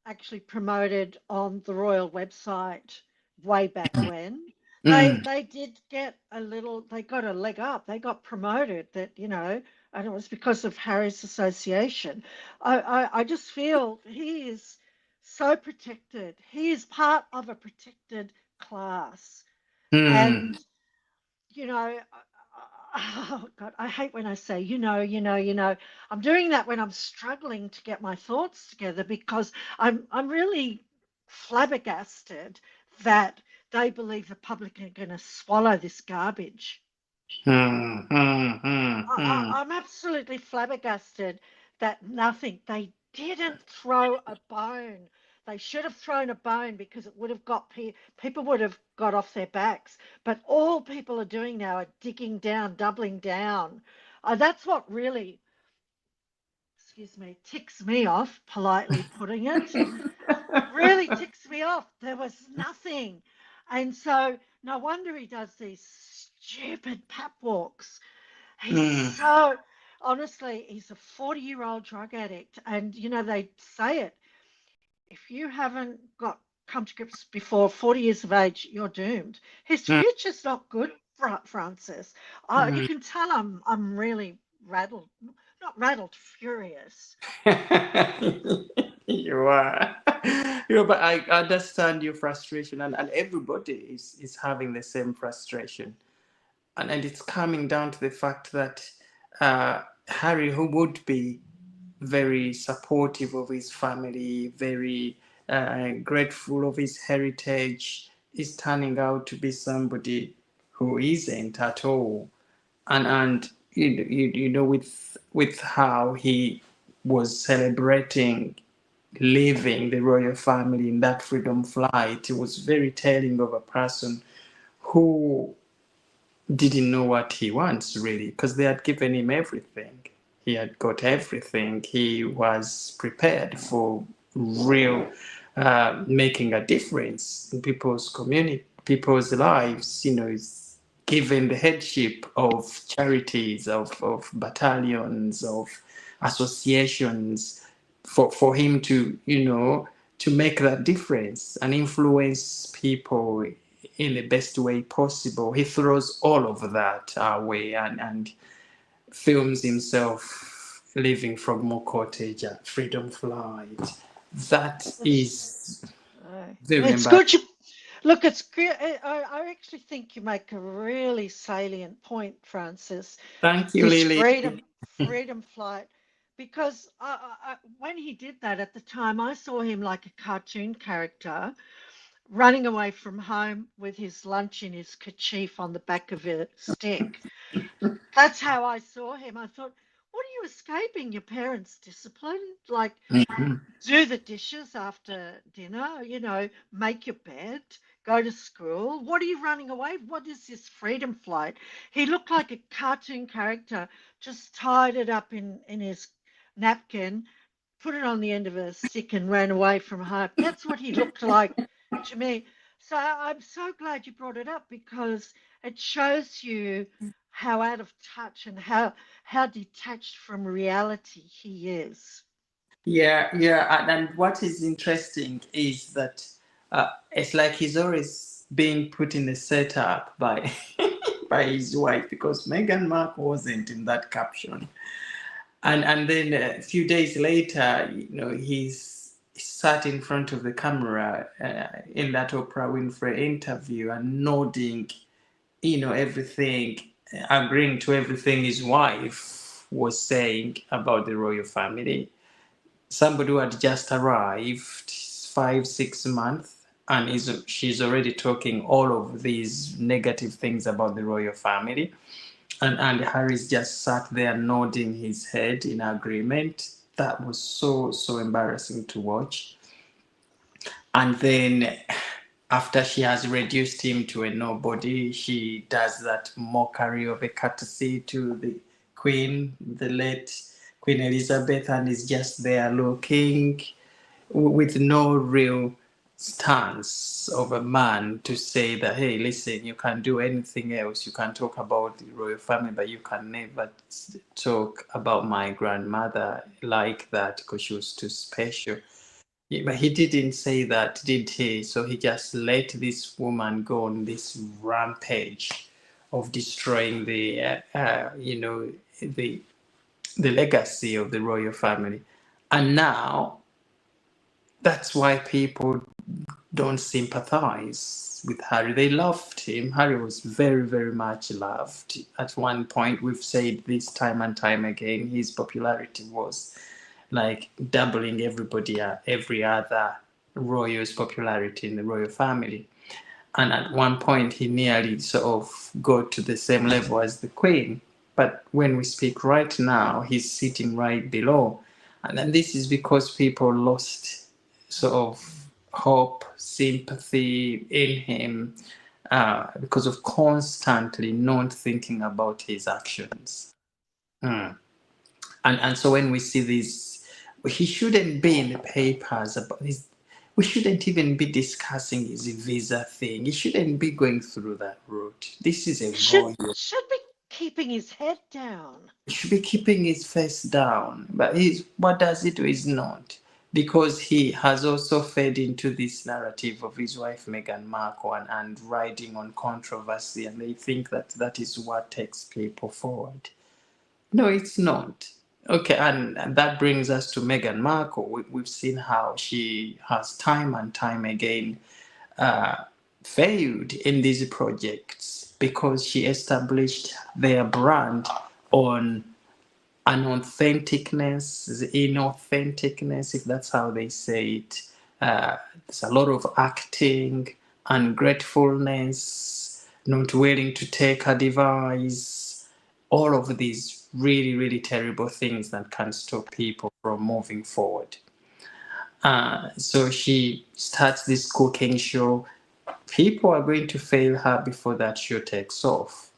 actually promoted on the royal website way back when? Mm, They did get a little, they got a leg up. They got promoted that, and it was because of Harry's association. I just feel he is so protected. He is part of a protected class. And mm, oh God, I hate when I say, I'm doing that when I'm struggling to get my thoughts together because I'm really flabbergasted that they believe the public are going to swallow this garbage. mm, mm, mm, mm, I'm absolutely flabbergasted that nothing, they didn't throw a bone. They should have thrown a bone because it would have got people would have got off their backs. But all people are doing now are digging down, doubling down. That's what really, excuse me, ticks me off, politely putting it. Really ticks me off. There was nothing. And so no wonder he does these stupid pap walks. He's mm, so, honestly, he's a 40-year-old drug addict. And, they say it. If you haven't got come to grips before 40 years of age, you're doomed. His mm, future's not good, Francis. You mm. can tell I'm really rattled, not rattled, furious. You are. You know, but I understand your frustration, and everybody is having the same frustration. And it's coming down to the fact that Harry, who would be very supportive of his family, very grateful of his heritage, is turning out to be somebody who isn't at all. And you know, with how he was celebrating leaving the royal family in that freedom flight, it was very telling of a person who didn't know what he wants really, because they had given him everything. He had got everything. He was prepared for real making a difference in people's community, people's lives. You know, he's given the headship of charities, of battalions, of associations for him to, to make that difference and influence people in the best way possible. He throws all of that our way and films himself leaving Frogmore Cottage at Freedom Flight. That It's, is very it's embarrassing. good you look. It's great. I actually think you make a really salient point, Francis. Thank you, This Lily. freedom flight, because when he did that at the time, I saw him like a cartoon character running away from home with his lunch in his kerchief on the back of a stick. That's how I saw him. I thought, what are you escaping? Your parents' discipline? Like, Mhm. do the dishes after dinner, make your bed, go to school. What are you running away? What is this freedom flight? He looked like a cartoon character, just tied it up in his napkin, put it on the end of a stick, and ran away from home. That's what he looked like to me. So I'm so glad you brought it up because it shows you how out of touch and how detached from reality he is. Yeah, yeah, and what is interesting is that it's like he's always being put in a setup by by his wife because Meghan Markle wasn't in that caption. And then a few days later, he sat in front of the camera in that Oprah Winfrey interview and nodding, everything, agreeing to everything his wife was saying about the royal family. Somebody who had just arrived 5 6 months and she's already talking all of these negative things about the royal family, and Harris just sat there nodding his head in agreement. That was so embarrassing to watch. And then after she has reduced him to a nobody, she does that mockery of a courtesy to the Queen, the late Queen Elizabeth, and is just there looking with no real stance of a man to say that, hey, listen, you can do anything else. You can talk about the royal family, but you can never talk about my grandmother like that because she was too special. Yeah, but he didn't say that, did he? So he just let this woman go on this rampage of destroying the the legacy of the royal family. And now that's why people don't sympathize with Harry. They loved him. Harry was very, very much loved. At one point, we've said this time and time again, his popularity was like doubling every other royal's popularity in the royal family. And at one point, he nearly sort of got to the same level as the Queen. But when we speak right now, he's sitting right below. And then this is because people lost sort of hope, sympathy in him because of constantly not thinking about his actions. Mm. And so when we see this, he shouldn't be in the papers about his. We shouldn't even be discussing his visa thing. He shouldn't be going through that route. This is a Should royal. should be keeping his head down. He should be keeping his face down. But he's what does he do? Is not because he has also fed into this narrative of his wife Meghan Markle and riding on controversy, and they think that that is what takes people forward. No, it's not. Okay, and that brings us to Meghan Markle. We've seen how she has time and time again uh, failed in these projects because she established their brand on an authenticness, inauthenticness, if that's how they say it. There's a lot of acting, ungratefulness, not willing to take advice, all of these really, really terrible things that can stop people from moving forward. So she starts this cooking show. People are going to fail her before that show takes off.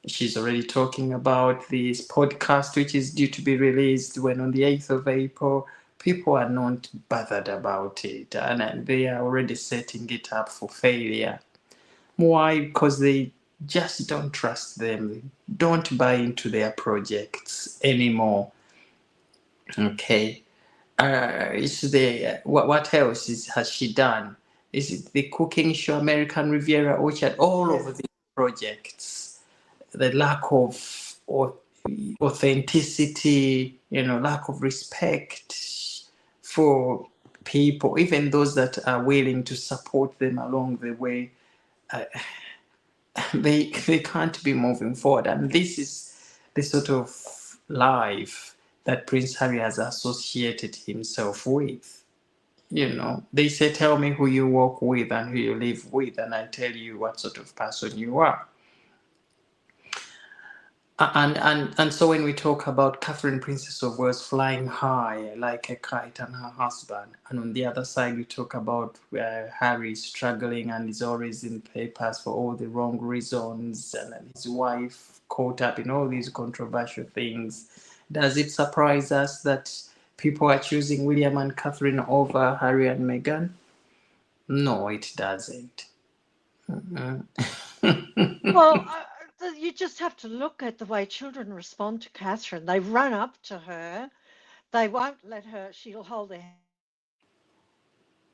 She's already talking about this podcast, which is due to be released when on the 8th of April. People are not bothered about it and they are already setting it up for failure. Why? Because they just don't trust them, they don't buy into their projects anymore. Okay. Is the what else has she done? Is it the cooking show American Riviera Orchard? All of Yes. these projects, the lack of authenticity, lack of respect for people, even those that are willing to support them along the way, uh, they can't be moving forward. And this is the sort of life that Prince Harry has associated himself with. They say, tell me who you work with and who you live with, and I tell you what sort of person you are. And so when we talk about Catherine, Princess of Wales, flying high like a kite, and her husband, and on the other side we talk about Harry struggling and is always in papers for all the wrong reasons, and then his wife caught up in all these controversial things. Does it surprise us that people are choosing William and Catherine over Harry and Meghan? No, it doesn't. Mm. Well, you just have to look at the way children respond to Catherine. They run up to her. They won't let her. She'll hold their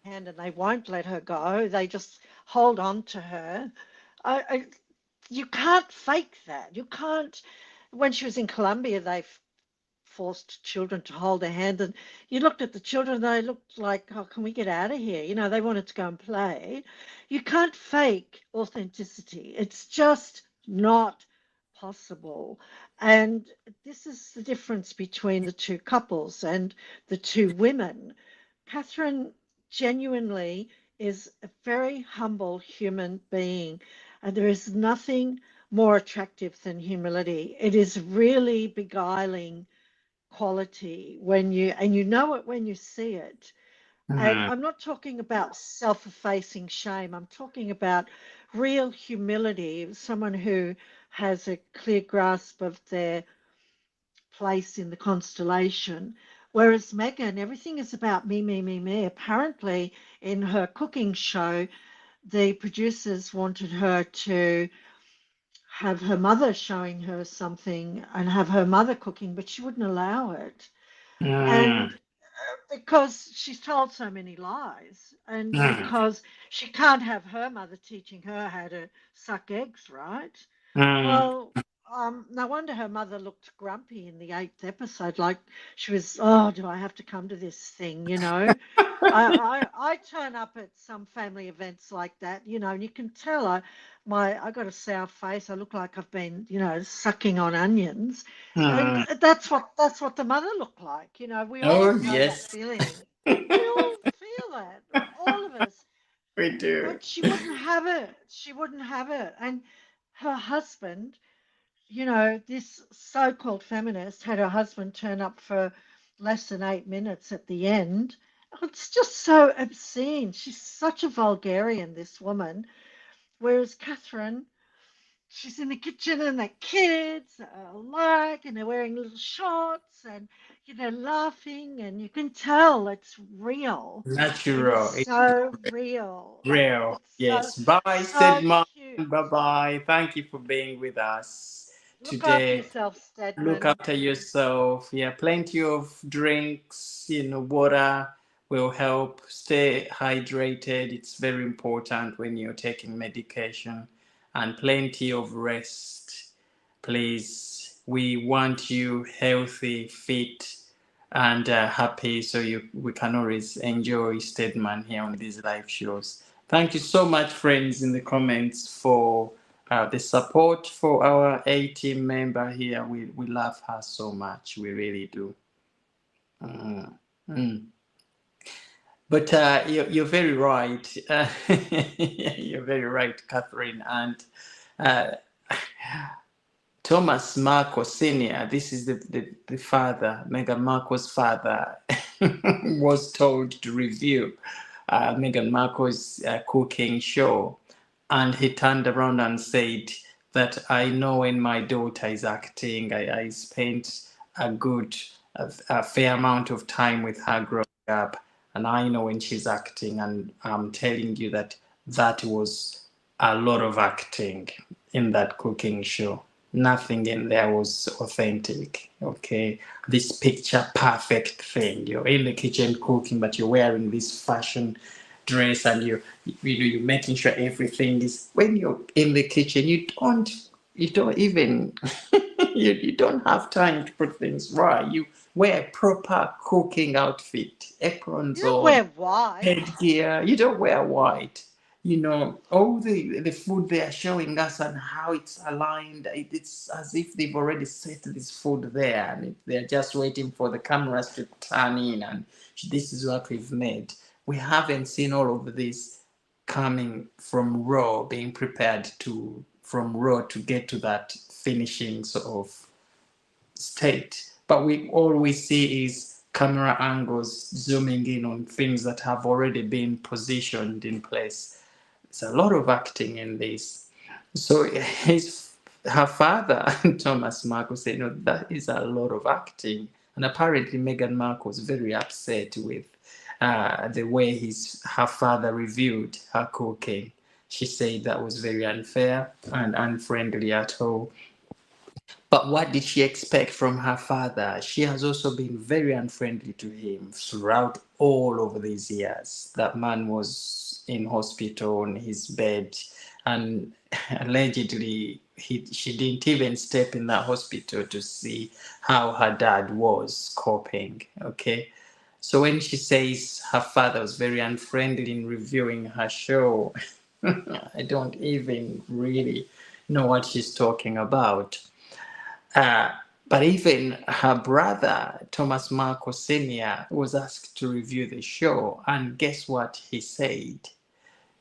hand and they won't let her go. They just hold on to her. You can't fake that. You can't. When she was in Colombia, they forced children to hold their hand, and you looked at the children, they looked like, oh, can we get out of here? They wanted to go and play. You can't fake authenticity. It's just not possible. And this is the difference between the two couples and the two women. Catherine genuinely is a very humble human being, and there is nothing more attractive than humility. It is really beguiling quality when you know it when you see it. And Mm. I'm not talking about self-effacing shame. I'm talking about real humility, someone who has a clear grasp of their place in the constellation. Whereas Megan, everything is about me, me, me, me. Apparently, in her cooking show, the producers wanted her to have her mother showing her something and have her mother cooking, but she wouldn't allow it. Mm, And because she's told so many lies, and mm, because she can't have her mother teaching her how to suck eggs, right? mm. Well, no wonder her mother looked grumpy in the eighth episode, like she was, oh, do I have to come to this thing, you know? I turn up at some family events like that, you know, and you can tell I got a sour face. I look like I've been, you know, sucking on onions, and Mm. that's what the mother looked like. You know, we all Oh, know that yes, feeling. We all feel it, all of us. we do. But she wouldn't have it. She wouldn't have it, and her husband, you know, this so-called feminist had her husband turn up for less than 8 minutes at the end. It's just so obscene. She's such a vulgarian, this woman. Whereas Catherine, she's in the kitchen and the kids are alike and they're wearing little shorts and, you know, laughing, and you can tell it's real. It is Natural. It's so real. real. It's so, Yes. Bye, so Stedman. cute. Bye bye. Thank you for being with us Look after today. yourself, Look Stedman. after yourself. Yeah, plenty of drinks, water will help. Stay hydrated. It's very important when you're taking medication, and plenty of rest. Please, we want you healthy, fit, and happy so we can always enjoy Stedman here on these live shows. Thank you so much, friends, in the comments for the support for our A team member here. We love her so much. We really do. Mm. Mm. But you're very right. You're very right, Catherine. And uh, Thomas Marcos Sr., this is the father, Meghan Markle's father, was told to review Meghan Markle's cooking show. And he turned around and said that I know when my daughter is acting, I spent a fair amount of time with her growing up, and I know when she's acting. And I'm telling you that that was a lot of acting in that cooking show. Nothing in there was authentic. Okay, this picture perfect thing. You're in the kitchen cooking, but you're wearing this fashion dress, and you're making sure everything is. When you're in the kitchen, you don't even you don't have time to put things right. You wear proper cooking outfit, You aprons don't on, wear white. headgear. You don't wear white. All the food they are showing us and how it's aligned. It's as if they've already set this food there, and they're just waiting for the cameras to turn in, and this is what we've made. We haven't seen all of this coming from raw, being prepared to from raw to get to that finishing sort of state. But we all we see is camera angles zooming in on things that have already been positioned in place. There's a lot of acting in this. So her father, Thomas Markle, said, no, that is a lot of acting. And apparently Meghan Markle was very upset with the way her father reviewed her cooking. She said that was very unfair and unfriendly at all. But what did she expect from her father? She has also been very unfriendly to him throughout all of these years. That man was in hospital on his bed, and allegedly she didn't even step in that hospital to see how her dad was coping. Okay. So when she says her father was very unfriendly in reviewing her show, I don't even really know what she's talking about. Uh, but even her brother, Thomas Marco Sr., was asked to review the show. And guess what he said?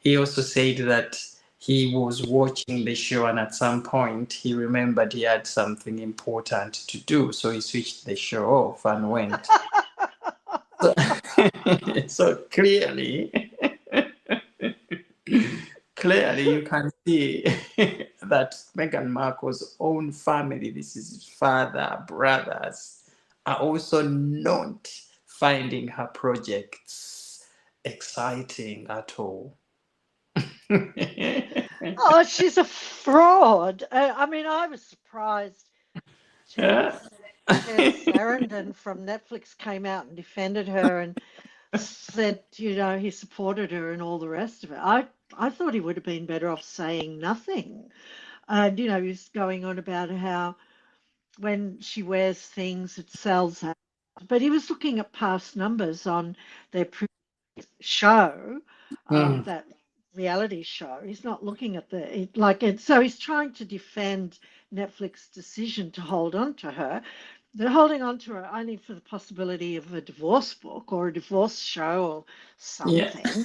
He also said that he was watching the show, and at some point he remembered he had something important to do. So he switched the show off and went. So, so clearly, clearly you can see that Meghan Markle's own family, this is his father, brothers, are also not finding her projects exciting at all. Oh, she's a fraud. I mean, I was surprised. Yeah. Ted Sarandon from Netflix came out and defended her and said, he supported her and all the rest of it. I thought he would have been better off saying nothing. And, he was going on about how when she wears things, it sells out. But he was looking at past numbers on their show, Mm. that reality show. He's not looking at so he's trying to defend Netflix's decision to hold on to her. They're holding on to her only for the possibility of a divorce book or a divorce show or Yeah. something.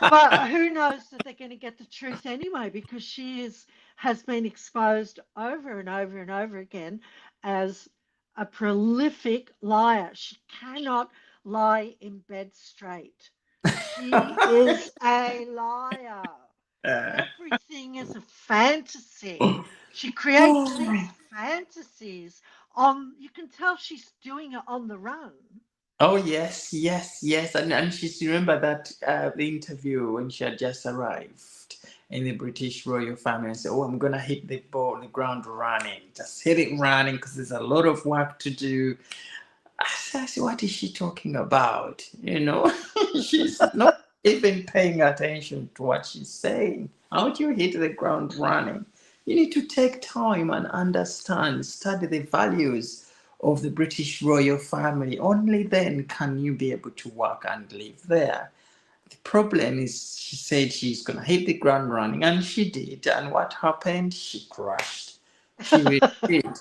But who knows that they're going to get the truth anyway, because has been exposed over and over and over again as a prolific liar. She cannot lie in bed straight. She is a liar. Everything is a fantasy. She creates these fantasies you can tell she's doing it on the run. Oh yes, yes, yes, and she's remember that the interview when she had just arrived in the British royal family and said, "Oh, I'm gonna hit the ball, the ground running, just hit it running because there's a lot of work to do." I said, what is she talking about? She's not even paying attention to what she's saying. How do you hit the ground running? You need to take time and understand, study the values of the British royal family. Only then can you be able to work and live there. The problem is, she said she's going to hit the ground running, and she did. And what happened? She crashed. She really did.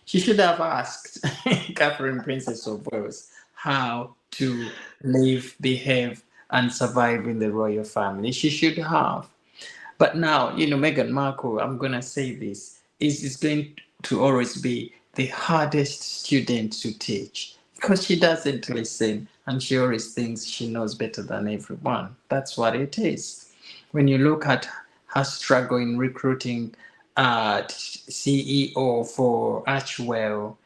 She should have asked Catherine, Princess of Wales, how to live, behave, and survive in the royal family. She should have. But now, Meghan Markle, I'm going to say this, is going to always be the hardest student to teach because she doesn't listen and she always thinks she knows better than everyone. That's what it is. When you look at her struggle in recruiting CEO for Archwell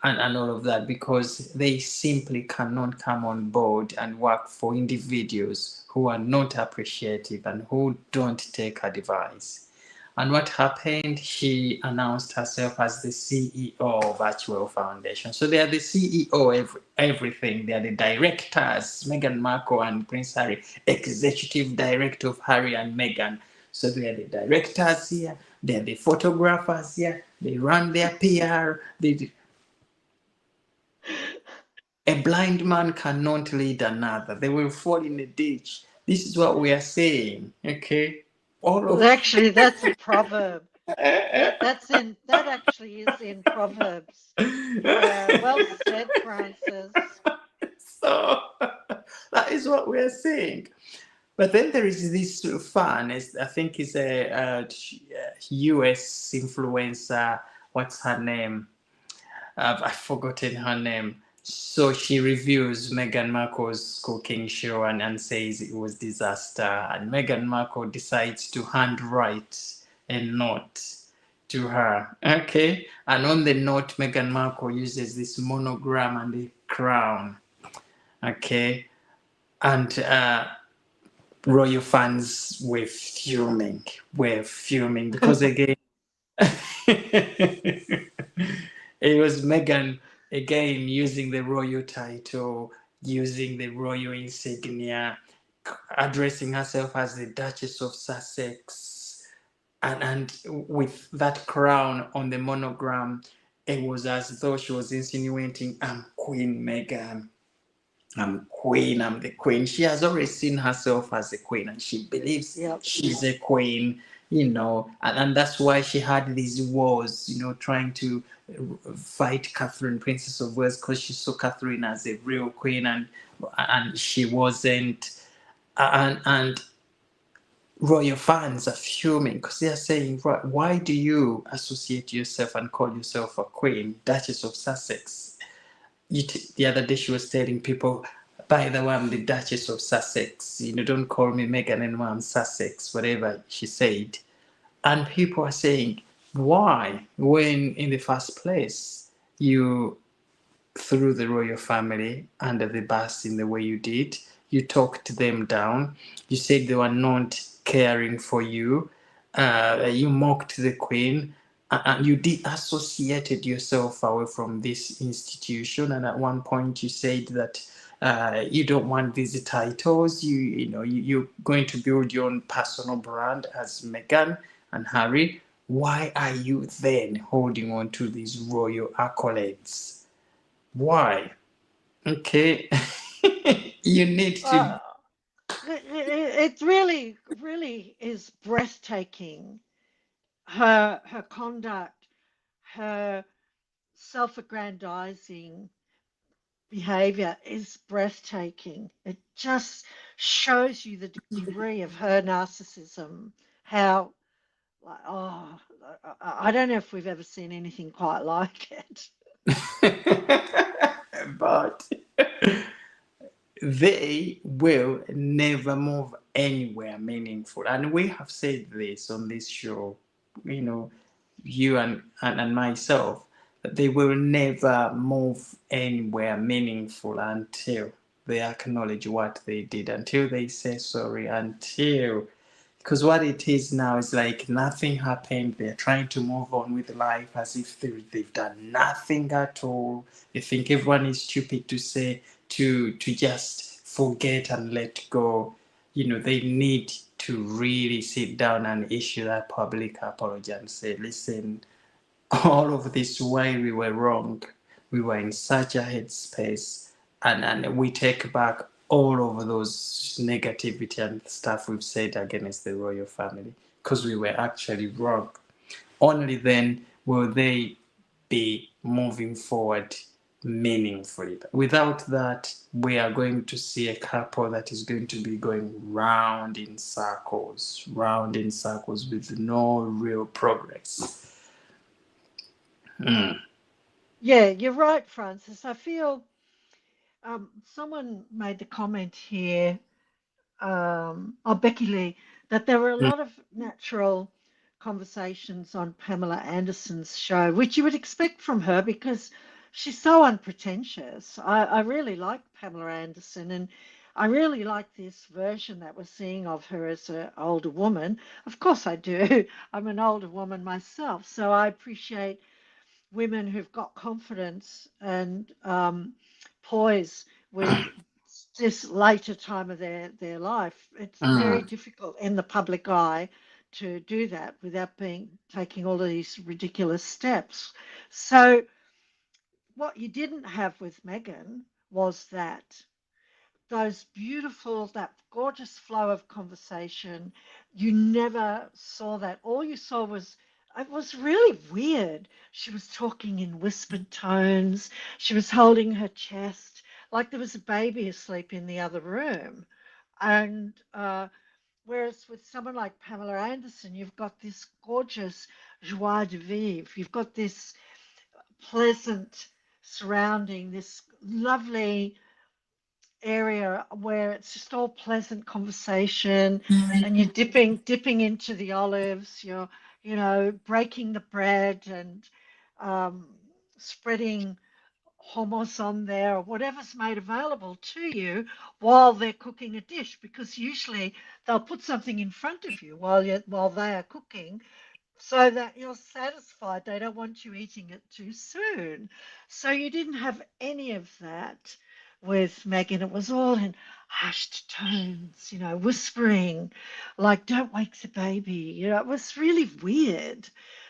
and all of that, because they simply cannot come on board and work for individuals who are not appreciative and who don't take advice. And what happened? She announced herself as the CEO of Archwell Foundation. So they are the CEO of everything. They are the directors, Meghan Markle and Prince Harry, executive director of Harry and Meghan. So they are the directors here, they are the photographers here, they run their PR. A blind man cannot lead another. They will fall in a ditch. This is what we are saying. Okay? All Well, of actually, that's a proverb. That actually is in Proverbs. Yeah, well said, Francis. so that is what we are saying. But then there is this fan, I think is a US influencer. What's her name? I've forgotten her name. So she reviews Meghan Markle's cooking show and says it was disaster. And Meghan Markle decides to handwrite a note to her. Okay. And on the note, Meghan Markle uses this monogram and the crown. Okay. And royal fans were fuming because again, it was Meghan again using the royal title, using the royal insignia, addressing herself as the Duchess of Sussex, and with that crown on the monogram, it was as though she was insinuating, "I'm Queen Meghan. I'm queen, I'm the queen." She has always seen herself as a queen and she believes Yep. she's a queen, and that's why she had these wars, trying to fight Catherine, Princess of Wales, because she saw Catherine as a real queen and she wasn't. And royal fans are fuming because they are saying, why do you associate yourself and call yourself a queen, Duchess of Sussex? The other day she was telling people, by the way, I'm the Duchess of Sussex. Don't call me Meghan anymore. I'm Sussex, whatever she said. And people are saying, Why? When in the first place you threw the royal family under the bus in the way you did. You talked them down. You said they were not caring for you. You mocked the queen. And you disassociated yourself away from this institution. And at one point, you said that you don't want these titles. You're going to build your own personal brand as Meghan and Harry. Why are you then holding on to these royal accolades? Why? Okay. You need to. Uh, it really, really is breathtaking. Her conduct, her self-aggrandizing behavior is breathtaking. It just shows you the degree of her narcissism. How, like, oh, I don't know if we've ever seen anything quite like it. But they will never move anywhere meaningful. And we have said this on this show, you know, you and myself, that they will never move anywhere meaningful until they acknowledge what they did, until they say sorry, until, because what it is now is like nothing happened. They're trying to move on with life as if they've done nothing at all. They think everyone is stupid to say to just forget and let go. They need to really sit down and issue that public apology and say, listen, all of this way we were wrong. We were in such a headspace, and we take back all of those negativity and stuff we've said against the royal family because we were actually wrong. Only then will they be moving forward meaningfully. Without that, we are going to see a couple that is going to be going round in circles with no real progress. Mm. Yeah, you're right, Francis. I feel someone made the comment here, Becky Lee, that there were a lot of natural conversations on Pamela Anderson's show, which you would expect from her because she's so unpretentious. I really like Pamela Anderson, and I really like this version that we're seeing of her as an older woman. Of course, I do. I'm an older woman myself, so I appreciate women who've got confidence and poise with this later time of their life. It's very Mm. difficult in the public eye to do that without taking all of these ridiculous steps. So what you didn't have with Megan was that gorgeous flow of conversation. You never saw that. All you saw was, it was really weird. She was talking in whispered tones. She was holding her chest like there was a baby asleep in the other room. And whereas with someone like Pamela Anderson, you've got this gorgeous joie de vivre. You've got this pleasant surrounding, this lovely area where it's just all pleasant conversation, and you're dipping into the olives, you're breaking the bread and um, spreading hummus on there or whatever's made available to you while they're cooking a dish, because usually they'll put something in front of you while they are cooking so that you're satisfied. They don't want you eating it too soon. So you didn't have any of that with Megan. It was all in hushed tones, whispering, like, don't wake the baby. It was really weird,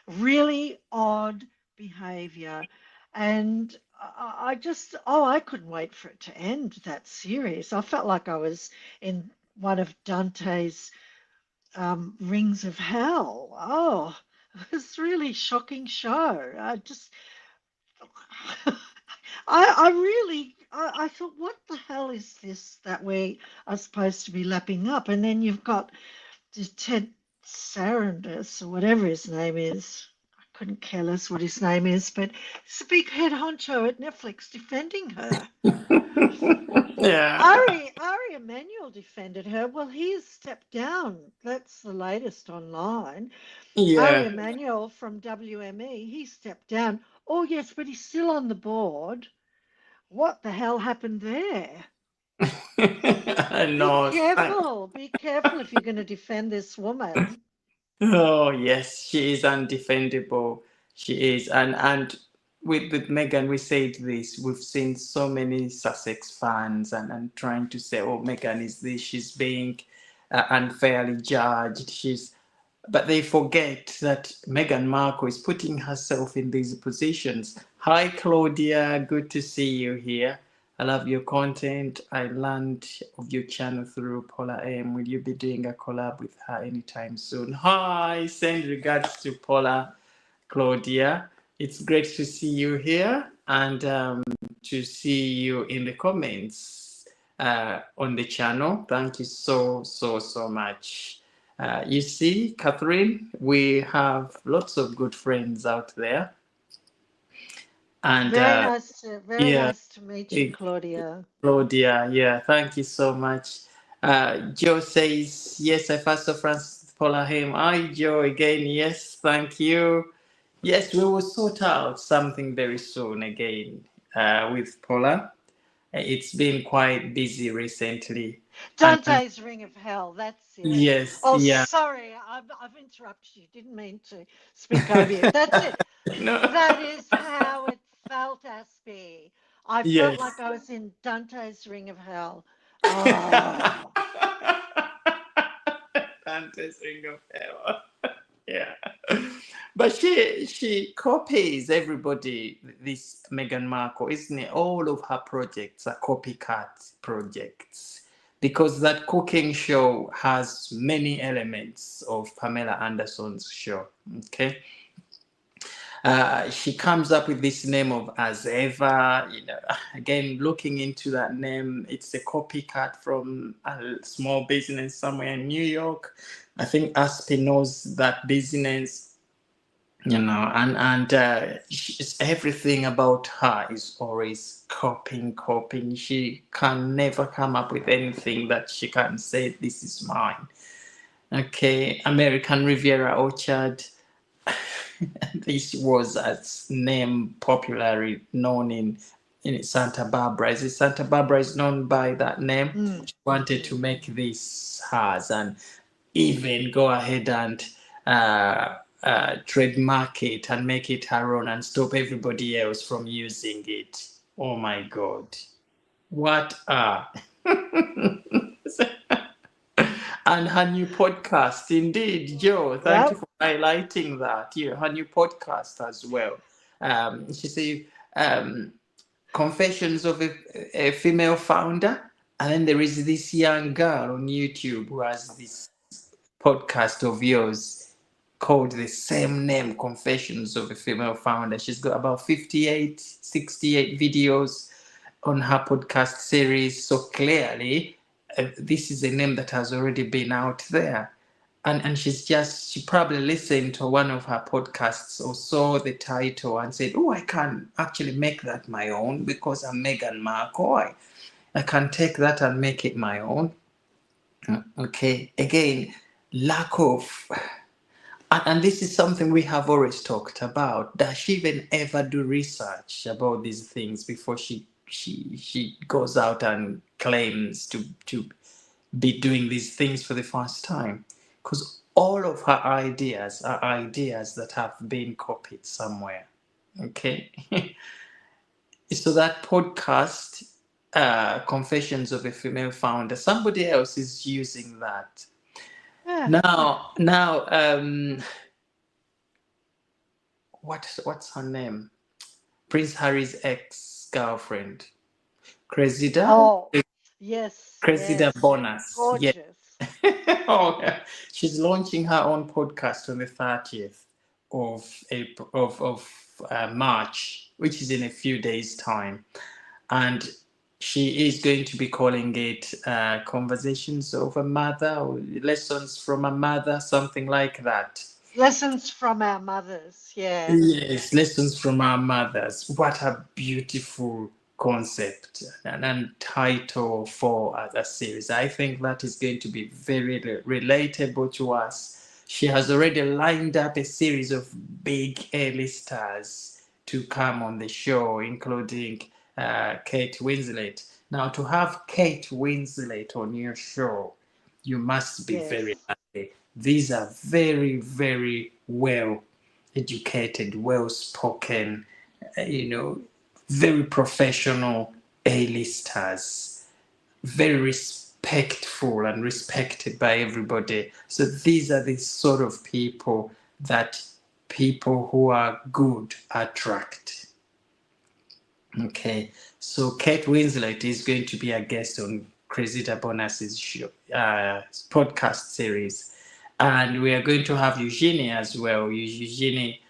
really odd behavior. And I couldn't wait for it to end, that series. I felt like I was in one of Dante's Rings of Hell. Oh, it was really shocking show. I thought, what the hell is this that we are supposed to be lapping up? And then you've got this Ted Sarandis or whatever his name is. couldn't care less what his name is, but he's a big head honcho at Netflix defending her. Yeah. Ari Emanuel defended her. Well, he has stepped down. That's the latest online. Ari Yeah. Emanuel from WME, he stepped down. Oh, yes, but he's still on the board. What the hell happened there? I know. Be careful if you're going to defend this woman. Oh yes, she is undefendable. She is, and with Megan, we said this. We've seen so many Sussex fans and trying to say, "Oh, Megan is this. She's being unfairly judged. She's," but they forget that Meghan Markle is putting herself in these positions. Hi, Claudia. Good to see you here. I love your content. I learned of your channel through Paula M. Will you be doing a collab with her anytime soon? Hi, send regards to Paula, Claudia. It's great to see you here and to see you in the comments on the channel. Thank you so much. You see, Catherine, we have lots of good friends out there. And Very yeah, nice to meet you, Claudia. Claudia, yeah, thank you so much. Joe says, yes, I first saw Francis Paula him. Hi, Joe, again, yes, thank you. Yes, we will sort out something very soon again with Paula. It's been quite busy recently. And Dante's Ring of Hell, that's it. yes, Oh, yeah, sorry, I've interrupted you. Didn't mean to speak over you. That's it. no, That is how it felt, Aspie. I felt yes. like I was in Dante's Ring of Hell. Oh, Dante's Ring of Hell. Yeah. But she copies everybody, this Meghan Markle, isn't it? All of her projects are copycat projects because that cooking show has many elements of Pamela Anderson's show. Okay. She comes up with this name of Azeva. Again, looking into that name, it's a copycat from a small business somewhere in New York. I think Aspi knows that business, and everything about her is always copying. She can never come up with anything that she can say, this is mine. Okay, American Riviera Orchard. This was a name popularly known in Santa Barbara. Is it Santa Barbara is known by that name? mm, She wanted to make this hers and even go ahead and trademark it and make it her own and stop everybody else from using it. Oh my God. What a and her new podcast, indeed, Joe. Thank you yep. for highlighting that. Yeah, her new podcast as well. She said, "Confessions of a female founder," and then there is this young girl on YouTube who has this podcast of yours called the same name, Confessions of a Female Founder. She's got about 58, 68 videos on her podcast series. So clearly, this is a name that has already been out there. And she probably listened to one of her podcasts or saw the title and said, oh, I can actually make that my own because I'm Meghan Markle. I can take that and make it my own. Okay, again, lack of, and this is something we have always talked about. Does she even ever do research about these things before she goes out and claims to be doing these things for the first time? Because all of her ideas are ideas that have been copied somewhere. Okay, so that podcast, Confessions of a Female Founder, somebody else is using that. Yeah. Now, what's her name? Prince Harry's ex-girlfriend, Cressida. Oh, yes, Cressida yes. Bonus. Yeah. Gorgeous. Oh, yeah. She's launching her own podcast on the 30th of April, of March, which is in a few days' time, and she is going to be calling it Conversations of a Mother or Lessons from a Mother, something like that. Lessons from our mothers. Yeah. Yes, lessons from our mothers. What a beautiful concept and title for a series. I think that is going to be very relatable to us. She has already lined up a series of big A-listers to come on the show, including Kate Winslet. Now, to have Kate Winslet on your show, you must be very Yes. lucky. These are very, very well educated, well spoken, very professional A-listers, very respectful and respected by everybody. So these are the sort of people that people who are good attract. Okay, so Kate Winslet is going to be a guest on Cressida Bonas's show, podcast series, and we are going to have Eugenie as well. Eugenie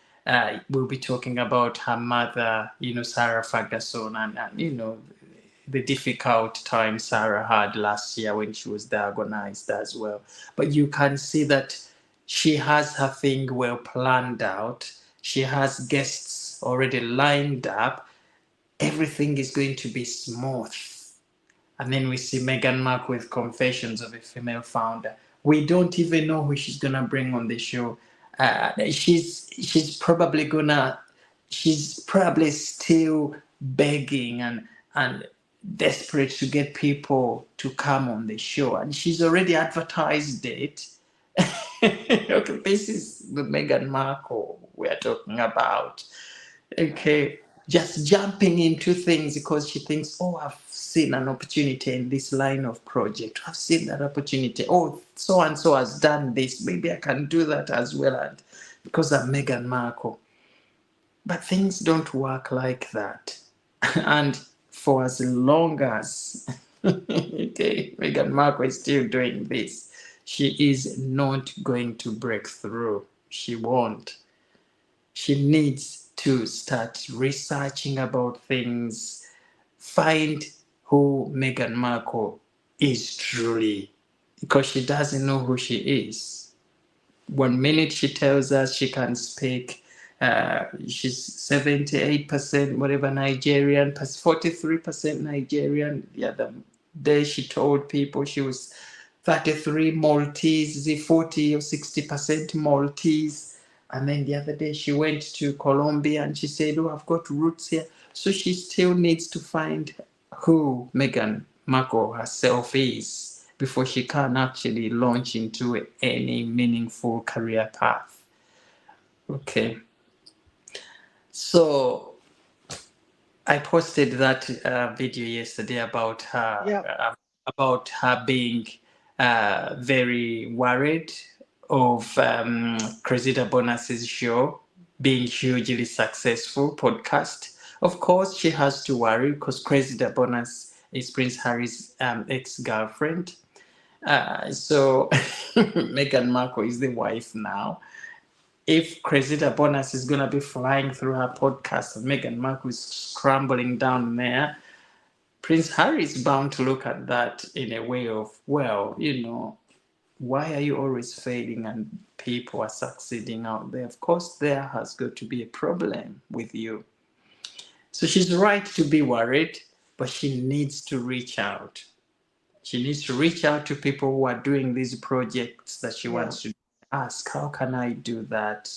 will be talking about her mother, Sarah Ferguson, and the difficult time Sarah had last year when she was diagnosed as well. But you can see that she has her thing well planned out. She has guests already lined up. Everything is going to be smooth. And then we see Meghan Markle with Confessions of a Female Founder. We don't even know who she's gonna bring on the show. She's probably still begging and desperate to get people to come on the show, and she's already advertised it. Okay, this is the Meghan Markle we are talking about. Okay, just jumping into things because she thinks, oh, I've seen an opportunity in this line of project. I've seen that opportunity. Oh, so and so has done this. Maybe I can do that as well. And because I'm Meghan Markle. But things don't work like that. And for as long as okay, Meghan Markle is still doing this, she is not going to break through. She won't. She needs to start researching about things, find who Meghan Markle is truly, because she doesn't know who she is. One minute she tells us she can speak, she's 78% whatever Nigerian, 43% Nigerian. The other day she told people she was 33 Maltese, 40 or 60% Maltese. And then the other day she went to Colombia and she said, oh, I've got roots here. So she still needs to find who Meghan Markle herself is before she can actually launch into any meaningful career path. Okay. So I posted that video yesterday Yep. about her being very worried of Cressida Bonas's show being hugely successful podcast. Of course, she has to worry because Cressida Bonas is Prince Harry's ex-girlfriend. So Meghan Markle is the wife now. If Cressida Bonus is going to be flying through her podcast and Meghan Markle is scrambling down there, Prince Harry is bound to look at that in a way of, well, why are you always failing and people are succeeding out there? Of course, there has got to be a problem with you. So she's right to be worried, but she needs to reach out. She needs to reach out to people who are doing these projects that she Yeah. wants to ask, how can I do that?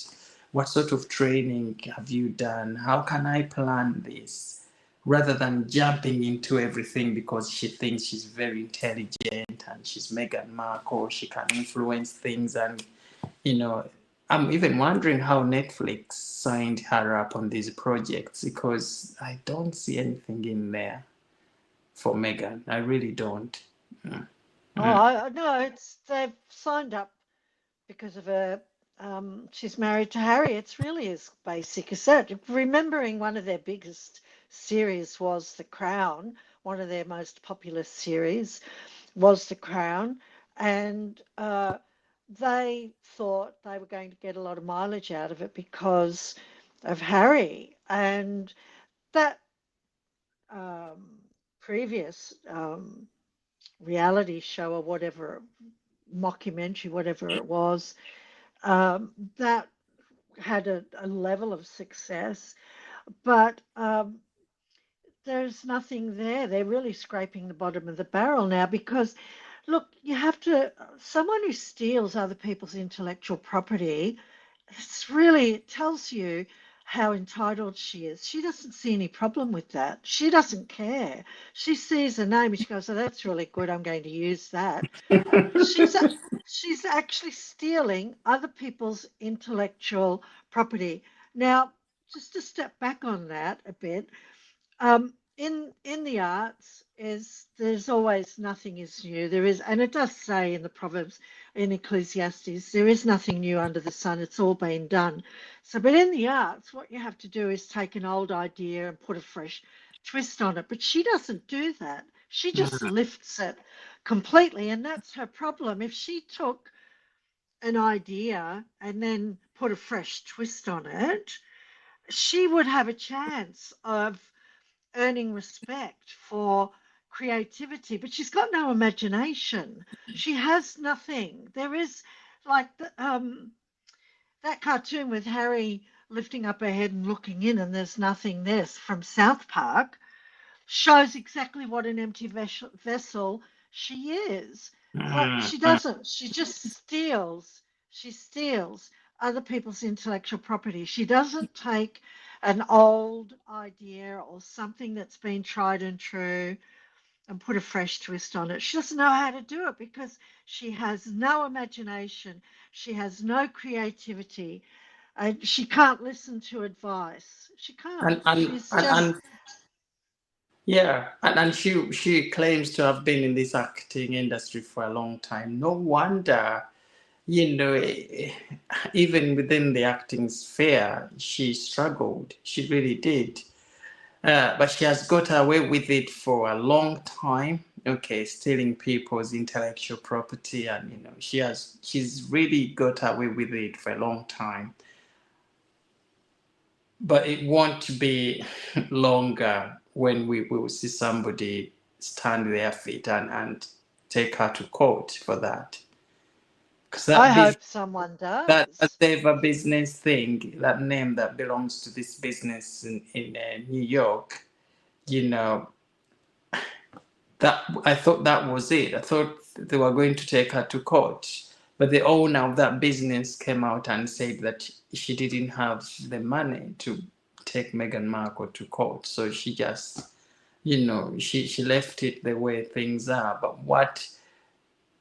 What sort of training have you done? How can I plan this? Rather than jumping into everything because she thinks she's very intelligent and she's Meghan Markle, she can influence things. And, you know, I'm even wondering how Netflix signed her up on these projects because I don't see anything in there for Meghan. I really don't. Mm. Oh, Mm. no, it's they've signed up because of her. She's married to Harry. It's really as basic as that. Remembering one of their biggest series was The Crown. One of their most popular series was The Crown, and they thought they were going to get a lot of mileage out of it because of Harry and that um, previous reality show or whatever mockumentary, whatever it was, That had a level of success, but there's nothing there. They're really scraping the bottom of the barrel now because, look, you have to, someone who steals other people's intellectual property, it's really, it tells you how entitled she is. She doesn't see any problem with that. She doesn't care. She sees a name and she goes, "Oh, that's really good. I'm going to use that." She's a, she's actually stealing other people's intellectual property. Now, just to step back on that a bit, in the arts is there's always nothing is new. There is, and it does say in the Proverbs in Ecclesiastes, there is nothing new under the sun. It's all been done. So, but in the arts, what you have to do is take an old idea and put a fresh twist on it. But she doesn't do that. She just lifts it completely, and that's her problem. If she took an idea and then put a fresh twist on it, she would have a chance of earning respect for creativity, but she's got no imagination. She has nothing. There is like that cartoon with Harry lifting up her head and looking in, and there's nothing there from South Park shows exactly what an empty vessel she is. Like Mm, she mm. doesn't, she just steals. She steals other people's intellectual property. She doesn't take an old idea or something that's been tried and true and put a fresh twist on it. She doesn't know how to do it because she has no imagination. She has no creativity. She can't listen to advice. She can't. and, and, She's and, just and Yeah, and she claims to have been in this acting industry for a long time. No wonder, you know, even within the acting sphere, she struggled. She really did. But she has got away with it for a long time. Okay, stealing people's intellectual property, and she's really got away with it for a long time. But it won't be longer when we will see somebody stand their feet and take her to court for that. Because I that hope someone that does. whatever business thing, that name that belongs to this business in New York, you know, that I thought that was it. I thought they were going to take her to court. But the owner of that business came out and said that she didn't have the money to take Meghan Markle to court. So she just, she left it the way things are. But what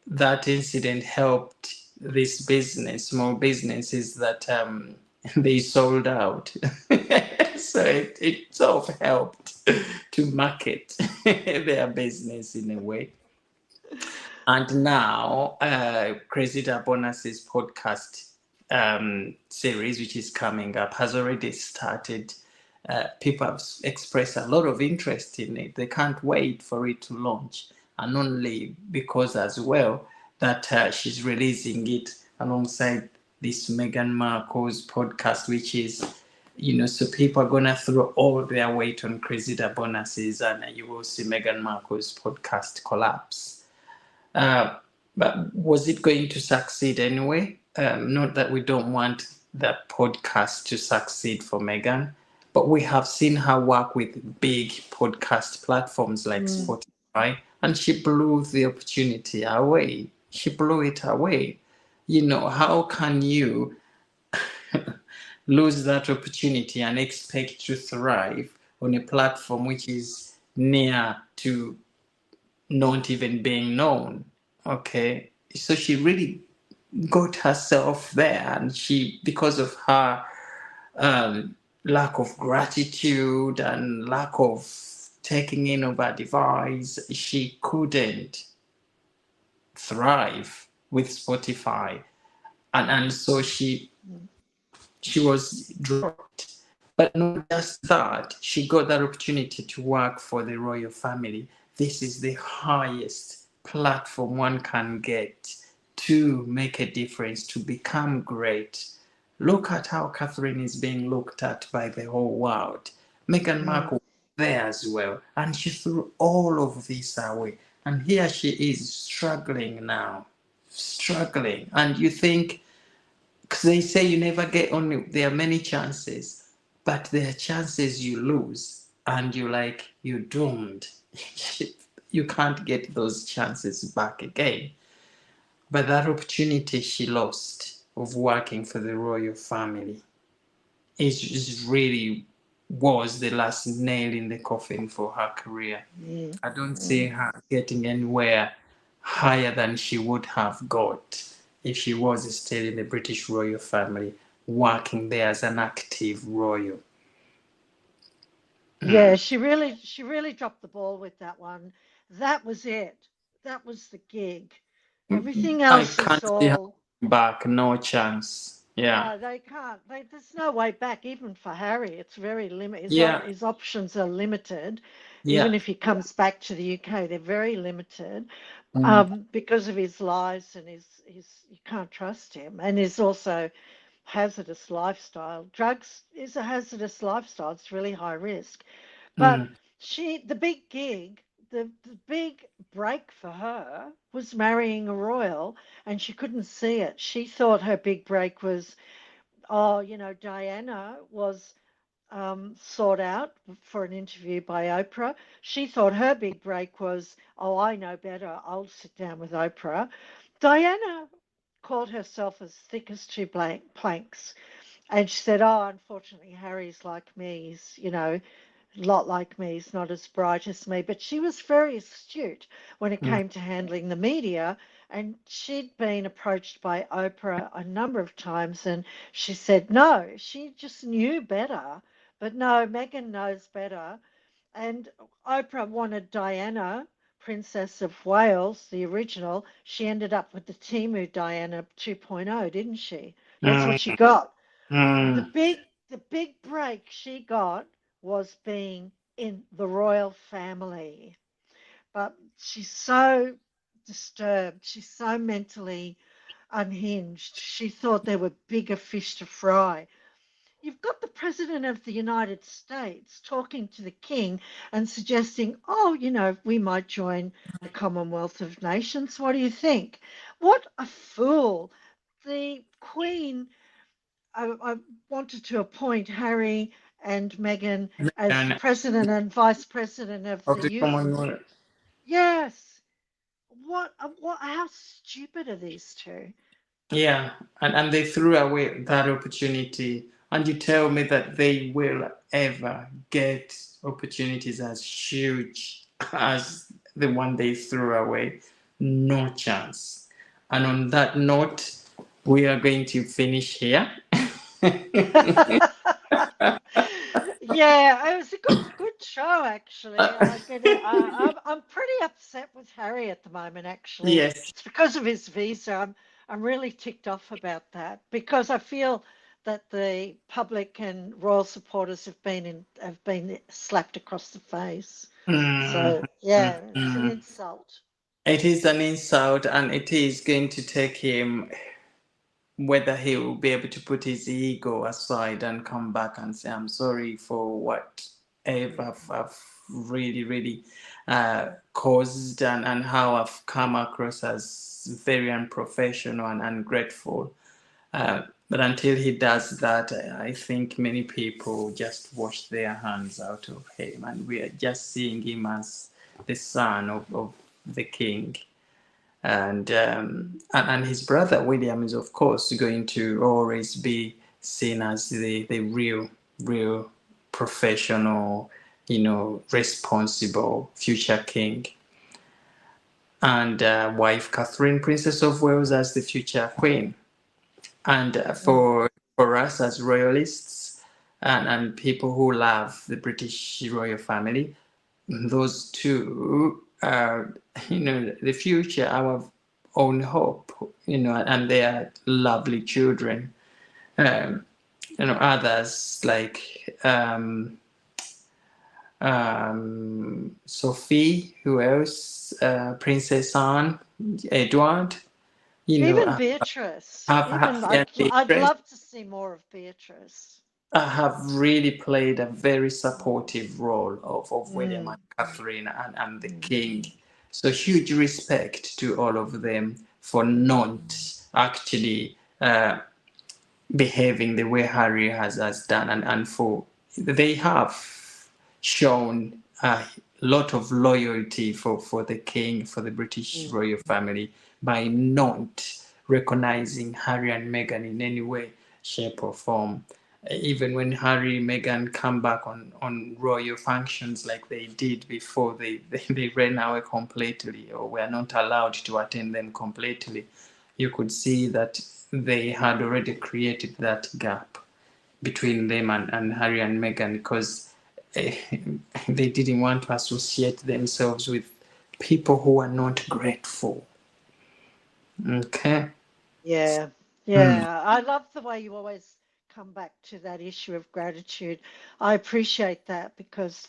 that incident helped this business, small business, is that they sold out. So it sort of helped to market their business in a way. And now, Cressida Bonas's podcast series, which is coming up, has already started. People have expressed a lot of interest in it. They can't wait for it to launch, and only because, as well, that she's releasing it alongside this Meghan Markle's podcast, which is, so people are gonna throw all their weight on Cressida Bonas's, and you will see Meghan Markle's podcast collapse. uh, but was it going to succeed anyway? Not that we don't want the podcast to succeed for Megan, but we have seen her work with big podcast platforms like Mm, Spotify, and she blew the opportunity away. She blew it away. How can you lose that opportunity and expect to thrive on a platform which is near to not even being known? Okay, so she really got herself there, and she, because of her lack of gratitude and lack of taking in of advice, she couldn't thrive with Spotify, and so mm, she was dropped. But not just that, she got that opportunity to work for the royal family. This is the highest platform one can get to make a difference, to become great. Look at how Catherine is being looked at by the whole world. Meghan mm. Markle there as well, and she threw all of this away. And here she is struggling now, struggling. And you think because they say you never get only, there are many chances, but there are chances you lose and you like, you're doomed. You can't get those chances back again. But that opportunity she lost of working for the royal family is really was the last nail in the coffin for her career. Mm, I don't see mm. her getting anywhere higher than she would have got if she was still in the British royal family, working there as an active royal. Yeah, she really dropped the ball with that one. That was it. That was the gig. Everything I else is can't see her all back, no chance. Yeah, no, they can't. There's no way back, even for Harry. It's very limited. yeah, His options are limited. Even yeah. if he comes back to the UK, they're very limited Mm, because of his lies and his. You can't trust him, and he's also hazardous lifestyle. Drugs is a hazardous lifestyle. It's really high risk. But mm, the big gig, the big break for her was marrying a royal, and she couldn't see it. She thought her big break was, oh, Diana was sought out for an interview by Oprah. She thought her big break was, oh, I know better. I'll sit down with Oprah. Diana called herself as thick as two planks. And she said, oh, unfortunately, Harry's like me. He's a lot like me. He's not as bright as me. But she was very astute when it mm, came to handling the media. And she'd been approached by Oprah a number of times. And she said, no, she just knew better. But no, Meghan knows better. And Oprah wanted Diana, Princess of Wales, the original. She ended up with the Timu Diana 2.0, didn't she? That's what she mm, got. The mm. big the big break she got was being in the royal family. But she's so disturbed. She's so mentally unhinged. She thought there were bigger fish to fry. You've got the President of the United States talking to the King and suggesting, oh, we might join the Commonwealth of Nations. What do you think? What a fool. The Queen, I wanted to appoint Harry and Meghan as And president and vice president of of the the youth. Commonwealth. Yes. How stupid are these two? Yeah, and they threw away that opportunity. And you tell me that they will ever get opportunities as huge as the one they threw away? No chance. And on that note, we are going to finish here. Yeah, it was a good show actually. I'm pretty upset with Harry at the moment actually. Yes. It's because of his visa. I'm really ticked off about that because I feel that the public and royal supporters have been slapped across the face. Mm, So yeah, it's an mm. insult. It is an insult, and it is going to take him whether he will be able to put his ego aside and come back and say, I'm sorry for whatever I've really, really caused, and how I've come across as very unprofessional and ungrateful. But until he does that, I think many people just wash their hands out of him, and we are just seeing him as the son of the king. And his brother William is of course going to always be seen as the real professional, responsible future king, and wife Catherine, Princess of Wales, as the future queen. And Mm. for us as royalists, and people who love the British royal family, those two are, the future, our own hope, and they are lovely children. Um, Others like Sophie, who else? Princess Anne, Edward, Even Beatrice. have Even yeah, I'd Beatrice, love to see more of Beatrice. have really played a very supportive role of William and Mm, Catherine, and the mm, King. So huge respect to all of them for not actually behaving the way Harry has done, and for they have shown a lot of loyalty for the king, for the British Mm. royal family, by not recognizing Harry and Meghan in any way, shape, or form. Even when Harry and Meghan come back on royal functions like they did before, they ran away completely, or were not allowed to attend them completely. You could see that they had already created that gap between them and Harry and Meghan, because eh, they didn't want to associate themselves with people who are not grateful. Okay. Yeah, Hmm. yeah. I love the way you always come back to that issue of gratitude. I appreciate that because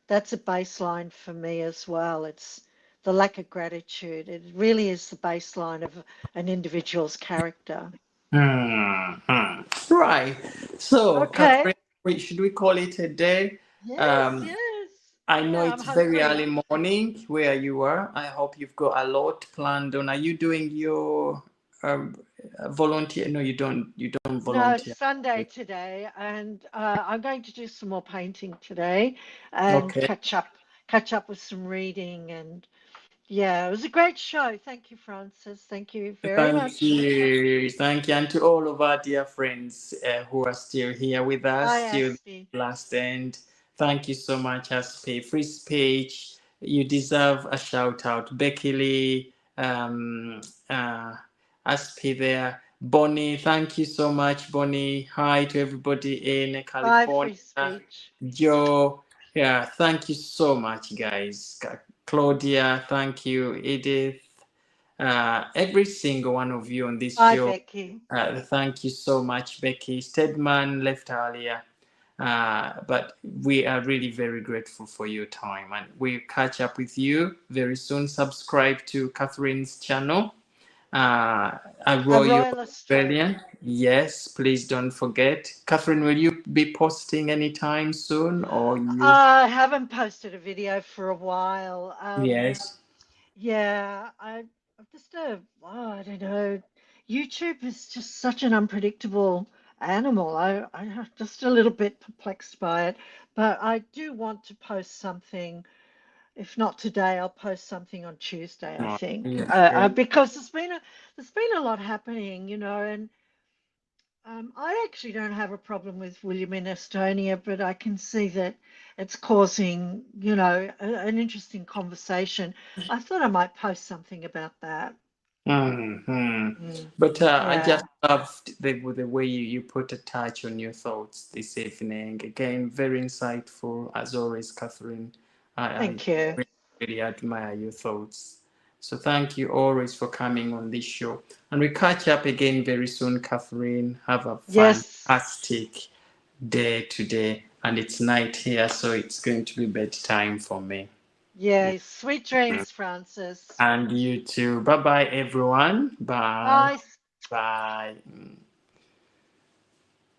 that's a baseline for me as well. It's the lack of gratitude. It really is the baseline of an individual's character. Hmm. Right. So, Okay. Catherine, should we call it a day? Yes, Um, yes. I know Yeah, I'm it's very hungry. early morning where you are. I hope you've got a lot planned on. Are you doing your um, volunteer? No, you don't. You don't No, it's volunteer. Sunday today, and I'm going to do some more painting today and Okay. catch up with some reading. And yeah, it was a great show. Thank you, Francis. Thank you very Thank much. you. Thank you. And to all of our dear friends who are still here with Bye, us till Asti. the last end. Thank you so much, Aspe. Free speech. You deserve a shout out. Becky Lee, uh, Aspe there. Bonnie, thank you so much, Bonnie. Hi to everybody in Bye, California. free speech. Joe, yeah, thank you so much, guys. Claudia, thank you. Edith, every single one of you on this Bye, show. Becky. Thank you so much, Becky. Stedman left earlier, but we are really very grateful for your time, and we'll catch up with you very soon. Subscribe to Catherine's channel, a A Royal Royal Australian. Australian. Yes, please don't forget. Catherine, will you be posting anytime soon, or you? I haven't posted a video for a while. Yes. Yeah, I've just I don't know. YouTube is just such an unpredictable animal. I'm just a little bit perplexed by it, but I do want to post something. If not today, I'll post something on Tuesday, I Oh, think, yes, yes. because there's been a lot happening, and I actually don't have a problem with William in Estonia, but I can see that it's causing, an interesting conversation. I thought I might post something about that. Hmm. Mm, But I just yeah. loved the way you put a touch on your thoughts this evening. Again, very insightful as always, Catherine. I Thank you. really, really admire your thoughts. So thank you always for coming on this show. And we catch up again very soon, Catherine. Have a Yes. fantastic day today. And it's night here, so it's going to be bedtime for me. Yeah. Sweet dreams, Francis. And you too. Bye bye, everyone. Bye. Bye. Bye.